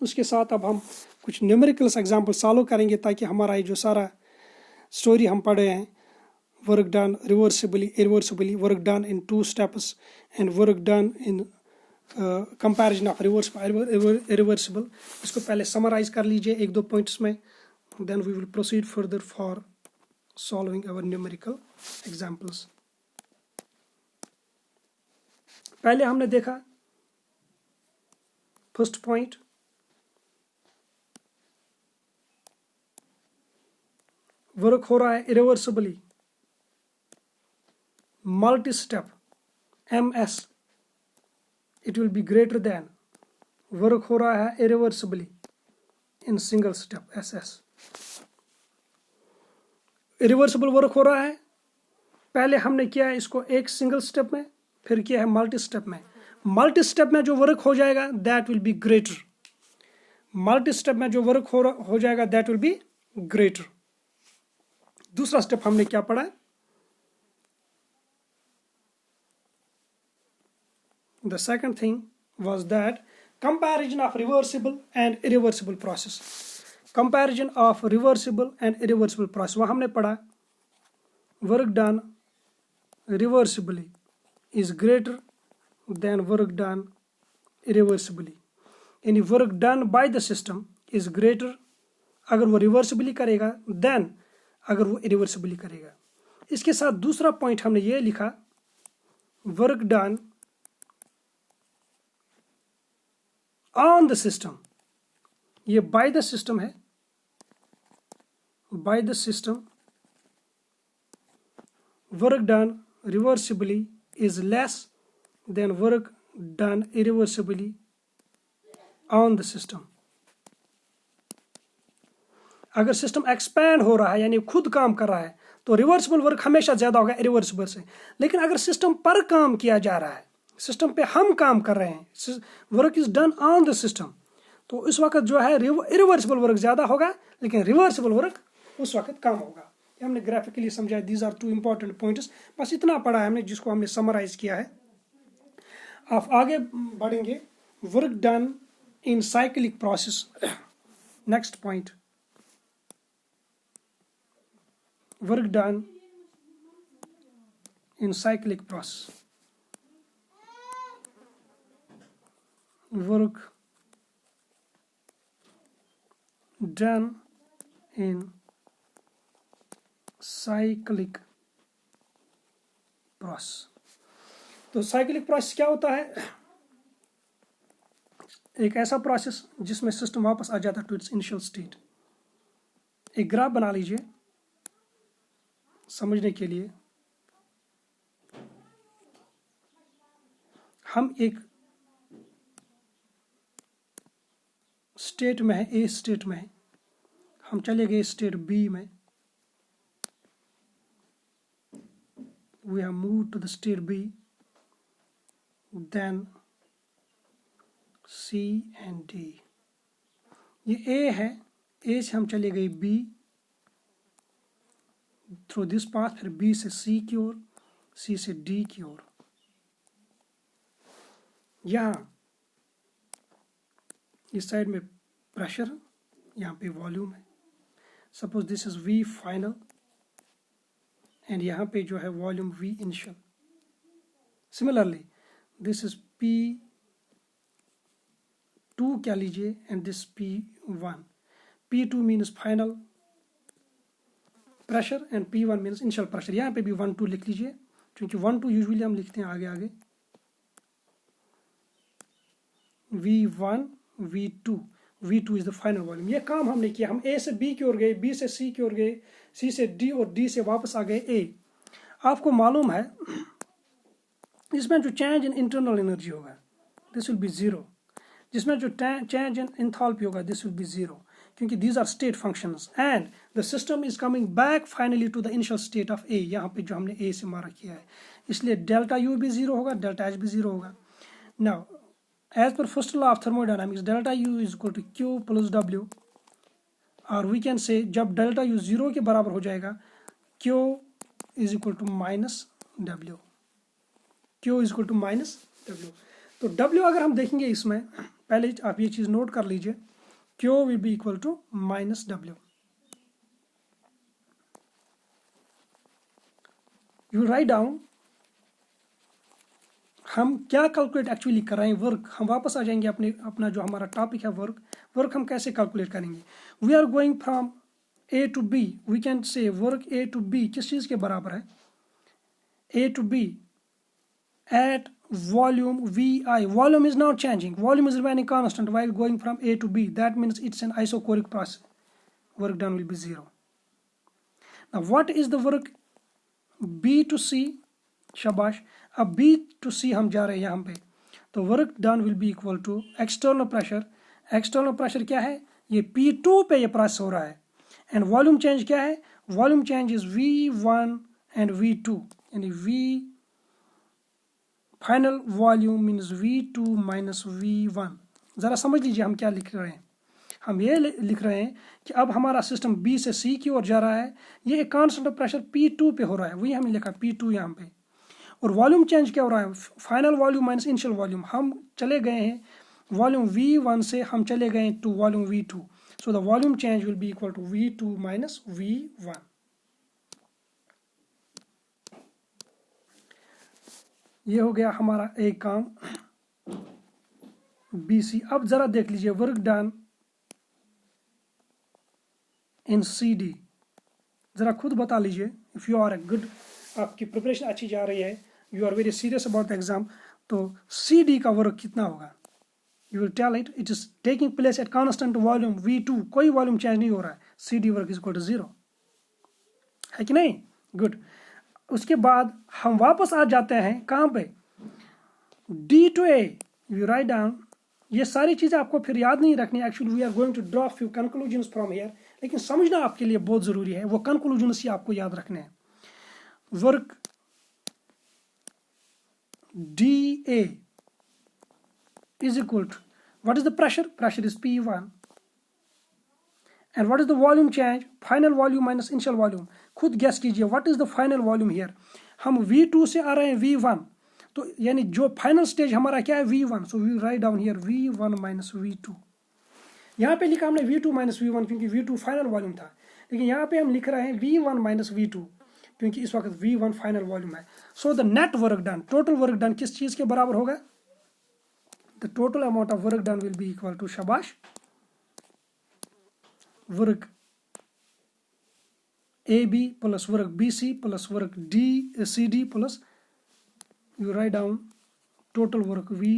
उसके साथ अब हम कुछ न्यूमेरिकल्स एग्जांपल सॉल्व करेंगे ताकि हमारा ये जो सारा स्टोरी हम पढ़े हैं, work done reversibly irreversibly, work done in 2 steps and work done in comparison of reversible, इसको पहले समराइज कर लीजिए 1-2 पॉइंट्स में. Then we will proceed further for solving our numerical examples. पहले हमने देखा फर्स्ट पॉइंट, वर्क हो रहा है irreversibly, multi step MS it will be greater than work हो रहा है irreversibly in single step SS. irreversible वर्क हो रहा है, पहले हमने किया है इसको एक सिंगल स्टेप में, फिर किया है मल्टी स्टेप में. मल्टी स्टेप में जो वर्क हो जाएगा that will be greater. Multi step में जो वर्क हो जाएगा दैट विल बी ग्रेटर. दूसरा स्टेप हमने क्या पढ़ा है? The second thing was that comparison of reversible and irreversible process. Comparison of reversible and irreversible process. वहाँ हमने पढ़ा work done reversibly is greater than work done irreversibly. यानी work done by the system is greater अगर वो reversibly करेगा then अगर वो irreversibly करेगा. इसके साथ दूसरा पॉइंट हमने ये लिखा work done on the system. ये by the system है, by the system work done reversibly is less than work done irreversibly on the system. अगर सिस्टम एक्सपैंड हो रहा है यानी खुद काम कर रहा है तो रिवर्सिबल वर्क हमेशा ज्यादा होगा इरिवर्सिबल से. लेकिन अगर सिस्टम पर काम किया जा रहा है, सिस्टम पे हम काम कर रहे हैं, work is done on the system, तो इस वक्त जो है इरिवर्सिबल वर्क ज्यादा होगा लेकिन रिवर्सिबल वर्क उस वक्त कम होगा. ये हमने ग्राफिकली समझा. These are 2 important points. बस इतना पढ़ा है हमने जिसको हमने समराइज किया है. आप आगे बढ़ेंगे. Work done in cyclic process. Next point, work done in cyclic process. work done in cyclic process. तो साइक्लिक प्रोसेस क्या होता है? एक ऐसा प्रोसेस जिसमें सिस्टम वापस आ जाता है टू इट्स इनिशियल स्टेट. एक ग्राफ बना लीजिए समझने के लिए. हम एक स्टेट में है, ए स्टेट में है, हम चले गए स्टेट बी में. We have moved to the state B, then C and D. ये ए है, ए से हम चले गए बी थ्रू दिस पाथ, फिर बी से सी की ओर, सी से डी की ओर. यहाँ इस साइड में प्रेशर, यहाँ पे वॉल्यूम है. Suppose this is V final and यहाँ पे जो है volume V initial. Similarly this is P2 क्या लीजिए and this P1. P2 means final pressure and P1 means initial pressure. यहाँ पे भी 1-2 लिख लीजिए क्योंकि 1-2 यूजुअली हम लिखते हैं आगे आगे. V1 V2 V2 is the final volume. ये काम हमने किया, हम A से B की ओर गए, B से C की ओर गए, C से D और D से वापस आ गए A। आपको मालूम है इसमें जो चेंज इन इंटरनल एनर्जी होगा दिस विल बी जीरो, जिसमें जो चेंज इन एंथैल्पी होगा दिस विल बी जीरो, क्योंकि these are state functions and the system is coming back finally to the initial state of A. यहाँ पे जो हमने ए से मारा किया है, इसलिए डेल्टा यू भी जीरो होगा, डेल्टा एच भी जीरो होगा। Now as per first law of thermodynamics delta U is equal to Q plus W, और वी कैन से जब डेल्टा यू जीरो के बराबर हो जाएगा Q is equal to minus W, Q is equal to minus W. तो W अगर हम देखेंगे इसमें, पहले आप ये चीज नोट कर लीजिए, Q will be equal to minus W. You write down हम क्या कैलकुलेट एक्चुअली कर रहे हैं, वर्क। हम वापस आ जाएंगे अपना जो हमारा टॉपिक है वर्क हम कैसे कैलकुलेट करेंगे। We are going from A to B, we can say work A to B किस चीज के बराबर है, A to B at volume Vi. Volume is not changing, volume is remaining constant while going from A to B. That means it's an isochoric process. Work done will be zero. Now what is the work B to C? शाबाश। अब B to C हम जा रहे हैं यहाँ पे, तो work done will be equal to external pressure. External pressure क्या है, ये P2 पे ये प्रेस हो रहा है, एंड वॉल्यूम चेंज क्या है, volume change is V1 and V2, यानी V final volume means V2 minus V1। ज़रा समझ लीजिए हम क्या लिख रहे हैं, हम ये लिख रहे हैं कि अब हमारा सिस्टम B से C की ओर जा रहा है, ये एक कांस्टेंट प्रेशर P2 पे हो रहा है, वही हमने लिखा P2 यहाँ पे, और वॉल्यूम चेंज क्या हो रहा है, final volume minus initial volume. हम चले गए हैं वॉल्यूम V1 से हम चले गए to volume V2, so the volume change will be equal to V2 minus V1। ये हो गया हमारा एक काम BC। अब जरा देख लीजिए वर्क डन इन CD, जरा खुद बता लीजिए if you are a good, आपकी प्रिपरेशन अच्छी जा रही है, you are very serious about the exam, तो CD का वर्क कितना होगा, you will tell it is taking place at constant volume V2, कोई वॉल्यूम चेंज नहीं हो रहा है, CD work is equal to zero, है कि नहीं, गुड। उसके बाद हम वापस आ जाते हैं कहाँ पे, D to A, you write down. ये सारी चीज़ें आपको फिर याद नहीं रखनी, actually we are going to draw few conclusions from here, लेकिन समझना आपके लिए बहुत ज़रूरी है, वो कंक्लूजन्स ही आपको याद रखने हैं। Work DA is equal to, what is the pressure, pressure is P1, and what is the volume change, final volume minus initial volume। खुद गैस कीजिए what is the final volume here, हम V2 से आ रहे हैं V1, तो यानी जो final stage हमारा क्या है V1, so we write down here V1 minus V2। यहाँ पे लिखा हमने V2 माइनस V1 क्योंकि V2 फाइनल वॉल्यूम था, लेकिन यहाँ पे हम लिख रहे हैं V1 माइनस V2 क्योंकि इस वक्त V1 फाइनल वॉल्यूम है। So the net work done, total work done किस चीज के बराबर होगा, the total amount of work done will be equal to, शाबाश, work AB plus work BC plus work CD plus, you write down total work V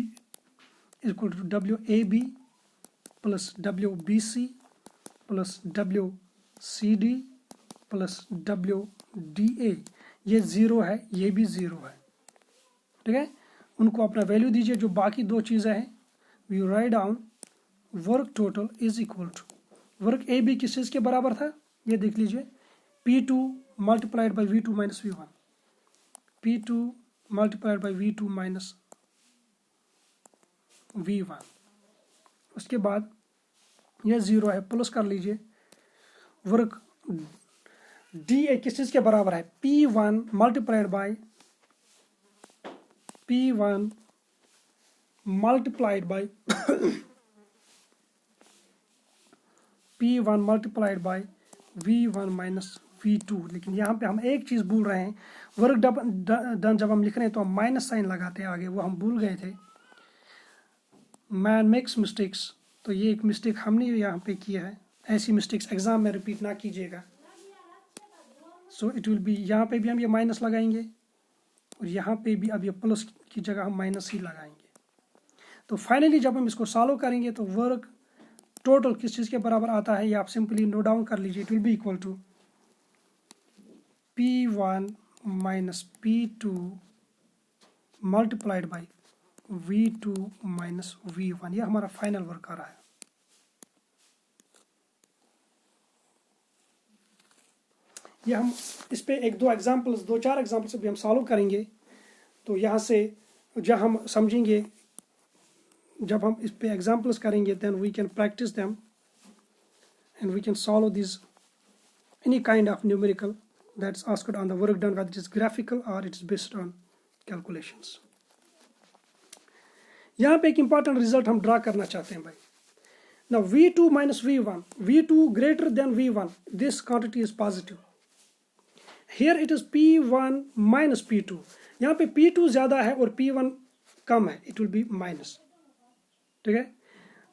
is equal to WAB plus WBC plus WCD plus WDA। ये zero है, ये भी zero है, ठीक है, उनको अपना वैल्यू दीजिए जो बाकी दो चीज़ें हैं। you write down work total is equal to, work AB किस चीज़ के बराबर था, ये देख लीजिए, P2 multiplied by V2 minus V1, P2 multiplied by V2 minus V1। उसके बाद यह ज़ीरो है, प्लस कर लीजिए, वर्क DA किस चीज़ के बराबर है, P1 multiplied by P1 multiplied by P1 multiplied by V1 minus V2। लेकिन यहाँ पे हम एक चीज़ भूल रहे हैं, वर्क डन जब हम लिख रहे हैं तो हम माइनस साइन लगाते हैं आगे, वो हम भूल गए थे, मैन मेक्स मिस्टेक्स, तो ये एक मिस्टेक हमने यहाँ पे किया है, ऐसी मिस्टेक्स एग्जाम में रिपीट ना कीजिएगा। सो इट विल बी, यहाँ पे भी हम ये माइनस लगाएंगे और यहाँ पे भी अब ये प्लस की जगह हम माइनस ही लगाएंगे। तो फाइनली जब हम इसको सॉल्व करेंगे तो वर्क टोटल किस चीज़ के बराबर आता है ये आप सिंपली नोट डाउन कर लीजिए. It will be equal to P1 minus P2 multiplied by V2 minus V1. ये हमारा फाइनल वर्क आ रहा है. ये हम इस पे एक दो एग्जांपल्स, दो चार एग्जांपल्स भी हम सॉल्व करेंगे. तो यहाँ से जब हम समझेंगे, जब हम इस पे एग्जांपल्स करेंगे, then we can practise them and we can solve this any kind of numerical that's asked on the work done, whether it is graphical or it is based on calculations. यहाँ पे एक important result हम draw करना चाहते हैं भाई. Now V2 minus V1, V2 greater than V1, this quantity is positive. Here it is P1 minus P2. यहाँ पे P2 ज़्यादा है और P1 कम है, it will be minus. ठीक है.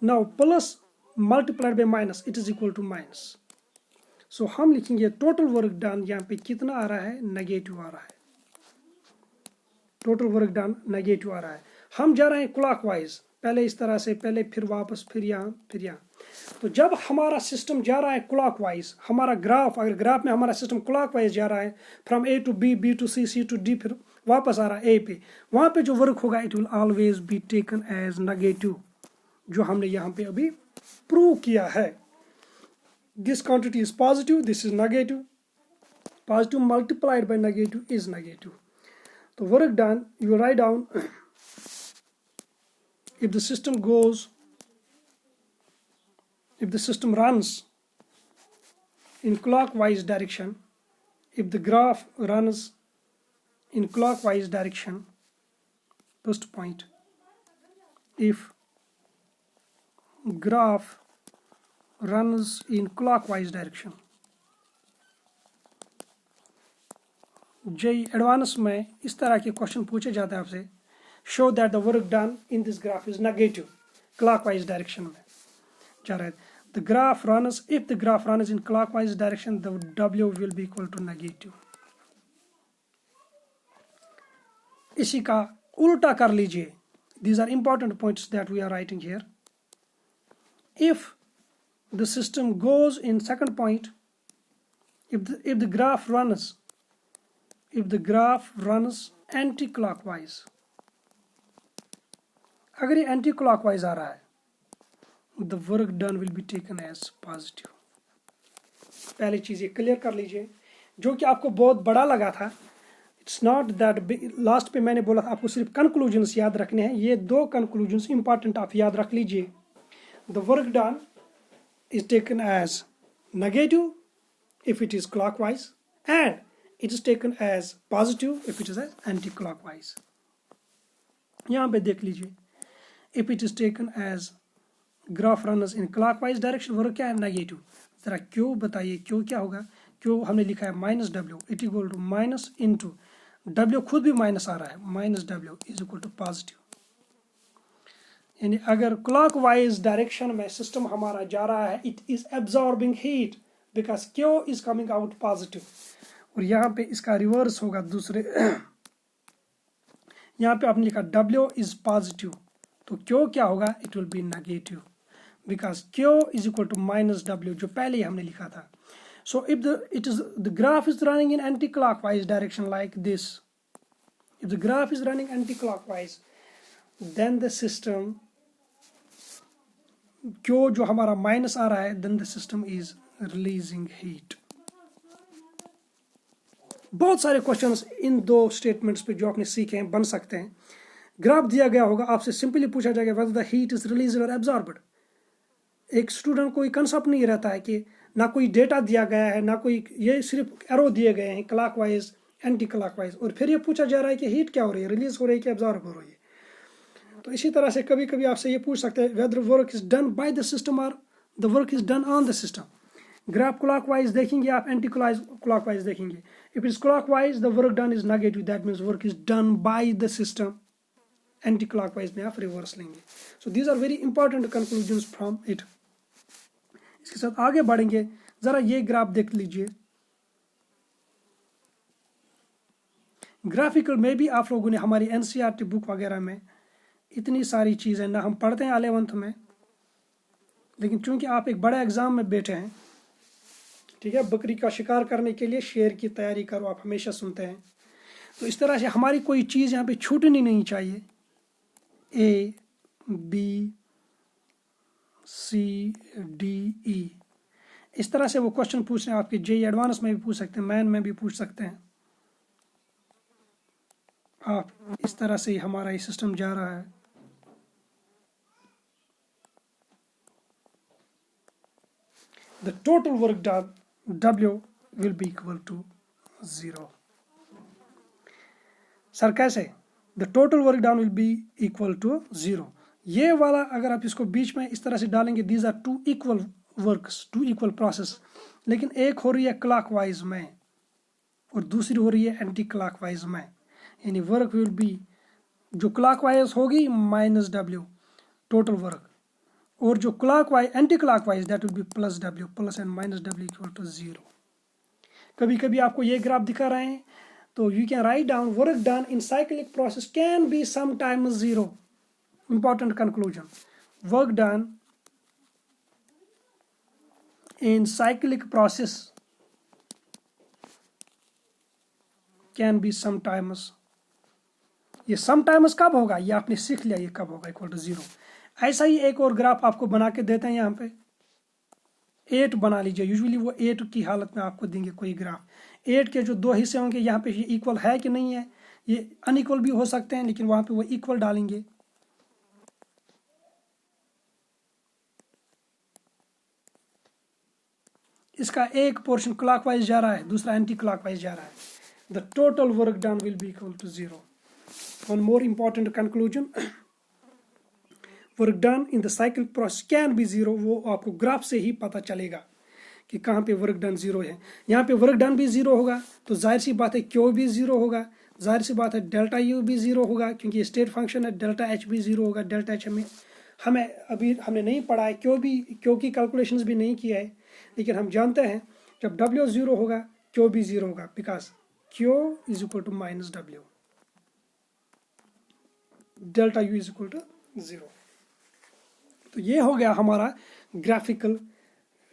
Now plus multiplied by minus, it is equal to minus. सो हम लिखेंगे टोटल वर्क डन. यहाँ पे कितना आ रहा है? नेगेटिव आ रहा है. टोटल वर्क डन नेगेटिव आ रहा है. हम जा रहे हैं क्लॉकवाइज, पहले इस तरह से, पहले फिर वापस, फिर यहाँ, फिर यहाँ. तो जब हमारा सिस्टम जा रहा है क्लॉकवाइज, हमारा ग्राफ, अगर ग्राफ में हमारा सिस्टम क्लॉकवाइज जा रहा है from A to B, B to C, C to D, फिर वापस आ रहा है A पे, वहाँ पे जो वर्क होगा it will always be taken as negative, जो हमने यहाँ पे अभी प्रूव किया है. This quantity is positive, this is negative. Positive multiplied by negative is negative. So work done, you write down if the system goes, if the system runs in clockwise direction, if the graph runs in clockwise direction, first point, if graph runs in clockwise direction. JEE advance में इस तरह के question पूछे जाते हैं आपसे. Show that the work done in this graph is negative, clockwise direction में जा रहा है. The graph runs, if the graph runs in clockwise direction, the W will be equal to negative. इसी का उल्टा कर लीजिए. These are important points that we are writing here. If the system goes in second point, if the graph runs anti-clockwise, अगर ये anti-clockwise आ रहा है, the work done will be taken as positive. पहली चीज़ ये क्लियर कर लीजिए, जो कि आपको बहुत बड़ा लगा था. इट्स नॉट दैट, लास्ट पे मैंने बोला था आपको सिर्फ कंक्लूजन्स याद रखने हैं. ये दो कंक्लूजन्स इंपॉर्टेंट आप याद रख लीजिए. The work done is taken as negative if it is clockwise, and it is taken as positive if it is as anti-clockwise. यहाँ पे देख लीजिए, if it is taken as graph runs in clockwise direction, work क्या है? Negative. जरा क्यों बताइए, क्यों क्या होगा? क्यों हमने लिखा है minus W, it equal to minus into W, खुद भी माइनस आ रहा है, minus W is equal to positive. यानी अगर क्लॉकवाइज डायरेक्शन में सिस्टम हमारा जा रहा है, it is absorbing heat because Q is coming out positive. और यहाँ पे इसका रिवर्स होगा दूसरे. यहाँ पे आपने लिखा W इज पॉजिटिव, तो Q क्या होगा? It will be negative because Q is equal to minus W, जो पहले ही हमने लिखा था. So if the graph is running in anticlockwise direction like this, if the graph is running anticlockwise, then the system, क्यों जो हमारा minus आ रहा है, then the system is releasing heat. बहुत सारे क्वेश्चंस इन दो statements पे जो आपने सीखे हैं बन सकते हैं. ग्राफ दिया गया होगा, आपसे सिंपली पूछा जाएगा whether the heat is release और एब्जॉर्ब्ड. एक स्टूडेंट को कंसेप्ट नहीं रहता है कि ना कोई डेटा दिया गया है, ना कोई, ये सिर्फ एरो दिए गए हैं क्लॉकवाइज, एंटी क्लॉकवाइज, और फिर ये पूछा जा रहा है कि हीट क्या हो रही है, रिलीज हो रही है कि एब्जॉर्ब हो रही है. तो इसी तरह से कभी कभी आपसे ये पूछ सकते हैं whether work is done by the system or the work is done on the system. Graph clockwise देखेंगे आप, एंटी क्लॉकवाइज देखेंगे. If is clockwise the work done is negative, that means work is done by the system. Anti clockwise में आप reverse लेंगे. So these are very important conclusions from it. इसके साथ आगे बढ़ेंगे. जरा ये ग्राफ देख लीजिए. ग्राफिकल में भी आप लोगों ने हमारी NCERT बुक वगैरह में इतनी सारी चीज़ें ना हम पढ़ते हैं 11th में, लेकिन चूंकि आप एक बड़े एग्जाम में बैठे हैं, ठीक है, बकरी का शिकार करने के लिए शेर की तैयारी करो, आप हमेशा सुनते हैं, तो इस तरह से हमारी कोई चीज़ यहाँ पे छूटनी नहीं चाहिए। A B C D E, इस तरह से वो क्वेश्चन पूछ रहे हैं, आपके JEE एडवांस में भी पूछ सकते हैं, मैन में भी पूछ सकते हैं। आप इस तरह से ही हमारा ये सिस्टम जा रहा है। The total work done W will be equal to 0. Sir कैसे? The total work done will be equal to 0. ये वाला अगर आप इसको बीच में इस तरह से डालेंगे, these are two equal works, two equal process, लेकिन एक हो रही है क्लॉकवाइज में और दूसरी हो रही है एंटी क्लॉकवाइज में, यानी वर्क विल बी, जो क्लॉकवाइज होगी -W टोटल वर्क, और जो clockwise anticlockwise that will be +W, plus and -W equal to 0। कभी कभी आपको ये ग्राफ दिखा रहे हैं तो you can write down work done in cyclic process can be sometimes 0। Important conclusion, work done in cyclic process can be sometimes, ये sometimes कब होगा ये आपने सीख लिया, ये कब होगा इक्वल टू 0। ऐसा ही एक और ग्राफ आपको बना के देते हैं, यहाँ पे 8 बना लीजिए, यूजुअली वो 8 की हालत में आपको देंगे कोई ग्राफ। 8 के जो 2 हिस्से होंगे, यहाँ पे ये इक्वल है कि नहीं है, ये अनइक्वल भी हो सकते हैं, लेकिन वहां पे वो इक्वल डालेंगे। इसका एक पोर्शन क्लॉकवाइज जा रहा है, दूसरा एंटी क्लॉकवाइज जा रहा है। The total work done will be equal to 0। One more important conclusion, work done in the cycle process can be 0, वो आपको ग्राफ से ही पता चलेगा कि कहाँ पे वर्क डन 0 है। यहाँ पे वर्क डन भी 0 होगा तो जाहिर सी बात है क्यू भी 0 होगा, जाहिर सी बात है डेल्टा यू भी 0 होगा, क्योंकि ये स्टेट फंक्शन है। डेल्टा एच भी 0 होगा। डेल्टा एच हमें अभी हमने नहीं पढ़ा है, क्यू की कैलकुलेशंस भी नहीं किया है, लेकिन हम जानते हैं जब W 0 होगा क्यू भी 0 होगा, because Q is equal to -W, delta U is equal to 0। तो ये हो गया हमारा ग्राफिकल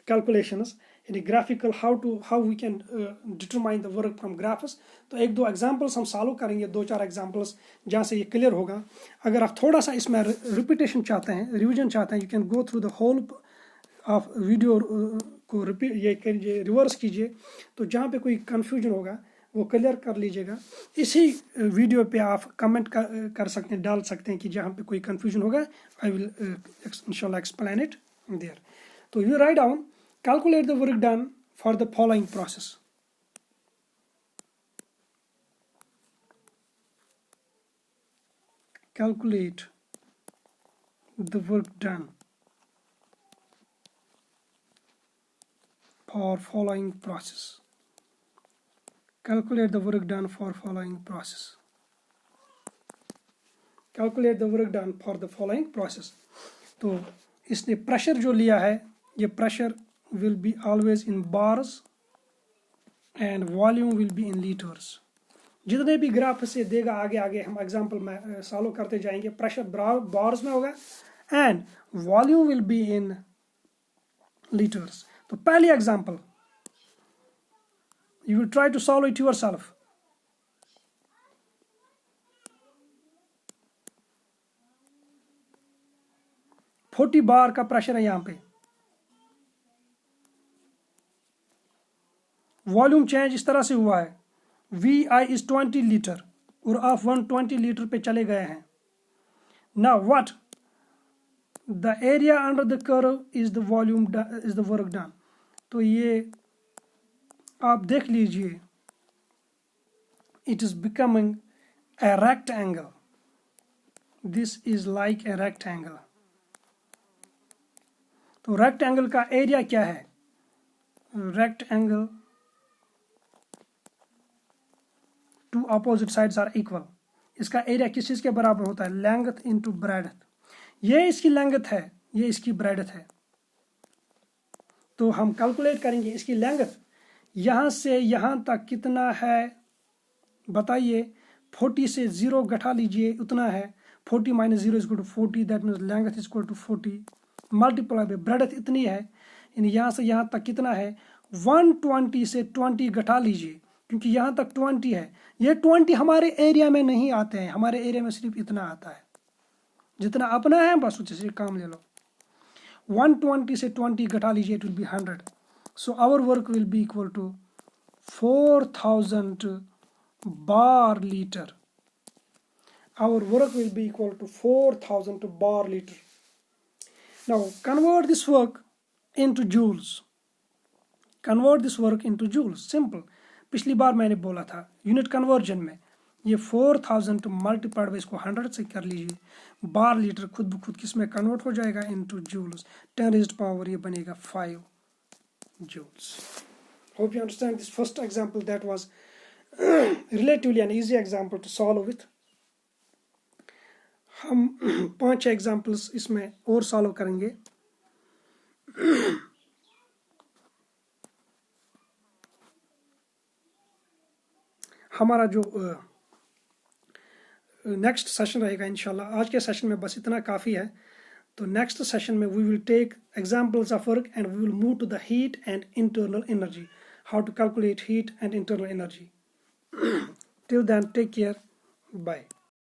कैलकुलेशंस, यानी graphical how we can determine the work from graphs. तो एक दो एग्जांपल्स हम सॉल्व करेंगे, 2-4 एग्जांपल्स जहाँ से ये क्लियर होगा। अगर आप थोड़ा सा इसमें रिपीटेशन चाहते हैं, रिविजन चाहते हैं, you can go through the whole of video को ये रिवर्स कीजिए, तो जहाँ पे कोई कन्फ्यूजन होगा वो क्लियर कर लीजिएगा। इसी वीडियो पे आप कमेंट कर सकते हैं, डाल सकते हैं कि जहाँ पे कोई कन्फ्यूजन होगा, आई विल इंशाल्लाह एक्सप्लेन इट देयर। तो you write down, calculate the work done for the following process. Calculate the work done for following process. Calculate the work done for following process. Calculate the work done for the following process. तो इसने pressure जो लिया है, ये pressure will be always in bars and volume will be in liters. जितने भी graph से देगा आगे आगे हम एग्जांपल में सॉल्व करते जाएंगे, प्रेशर बार्स में होगा and volume will be in litres. तो पहली example you will try to solve it yourself. $40 bar का प्रेशर है यहाँ पे, वॉल्यूम चेंज इस तरह से हुआ है, VI इज 20 लीटर और आप 120 लीटर पे चले गए हैं। Now what the area under the curve is the volume is the work done. तो ये आप देख लीजिए, it is becoming a rectangle, this is like a rectangle. तो रेक्टेंगल का एरिया क्या है? Rectangle two opposite sides are equal. इसका एरिया किस चीज के बराबर होता है? Length into breadth. ये इसकी लेंथ है, ये इसकी ब्रेडथ है। तो हम कैलकुलेट करेंगे इसकी लेंथ यहां से यहां तक कितना है बताइए। 40 से 0 घटा लीजिए, उतना है। 40 - 0 = 40, that means length is equal to 40 multiply by breadth इतनी है, यानी यहाँ से यहाँ तक कितना है, 120 से 20 घटा लीजिए क्योंकि यहाँ तक 20 है। ये 20 हमारे एरिया में नहीं आते हैं, हमारे एरिया में सिर्फ इतना आता है, जितना अपना है बस उससे काम ले लो। 120 से 20 घटा लीजिए, it will be 100। So our work will be equal to 4000 bar liter. Our work will be equal to 4000 bar liter. Now convert this work into joules. Convert this work into joules. Simple. पिछली बार मैंने बोला था unit conversion में ये 4000 multiplied by इसको 100 से कर लीजिए, बार लीटर खुद ब खुद किस में कन्वर्ट हो जाएगा, इनटू जूल्स। 10 रेज़्ड पावर ये बनेगा 5 joules. Hope you understand this first example. That was relatively an easy example to solve with. हम 5 एग्जाम्पल्स इसमें और सॉल्व करेंगे। हमारा जो नेक्स्ट सेशन रहेगा इंशाल्लाह, आज के सेशन में बस इतना काफ़ी है। तो नेक्स्ट सेशन में we will take examples of work and we will move to the heat and internal energy, how to calculate heat and internal energy. Till then, take care. Bye.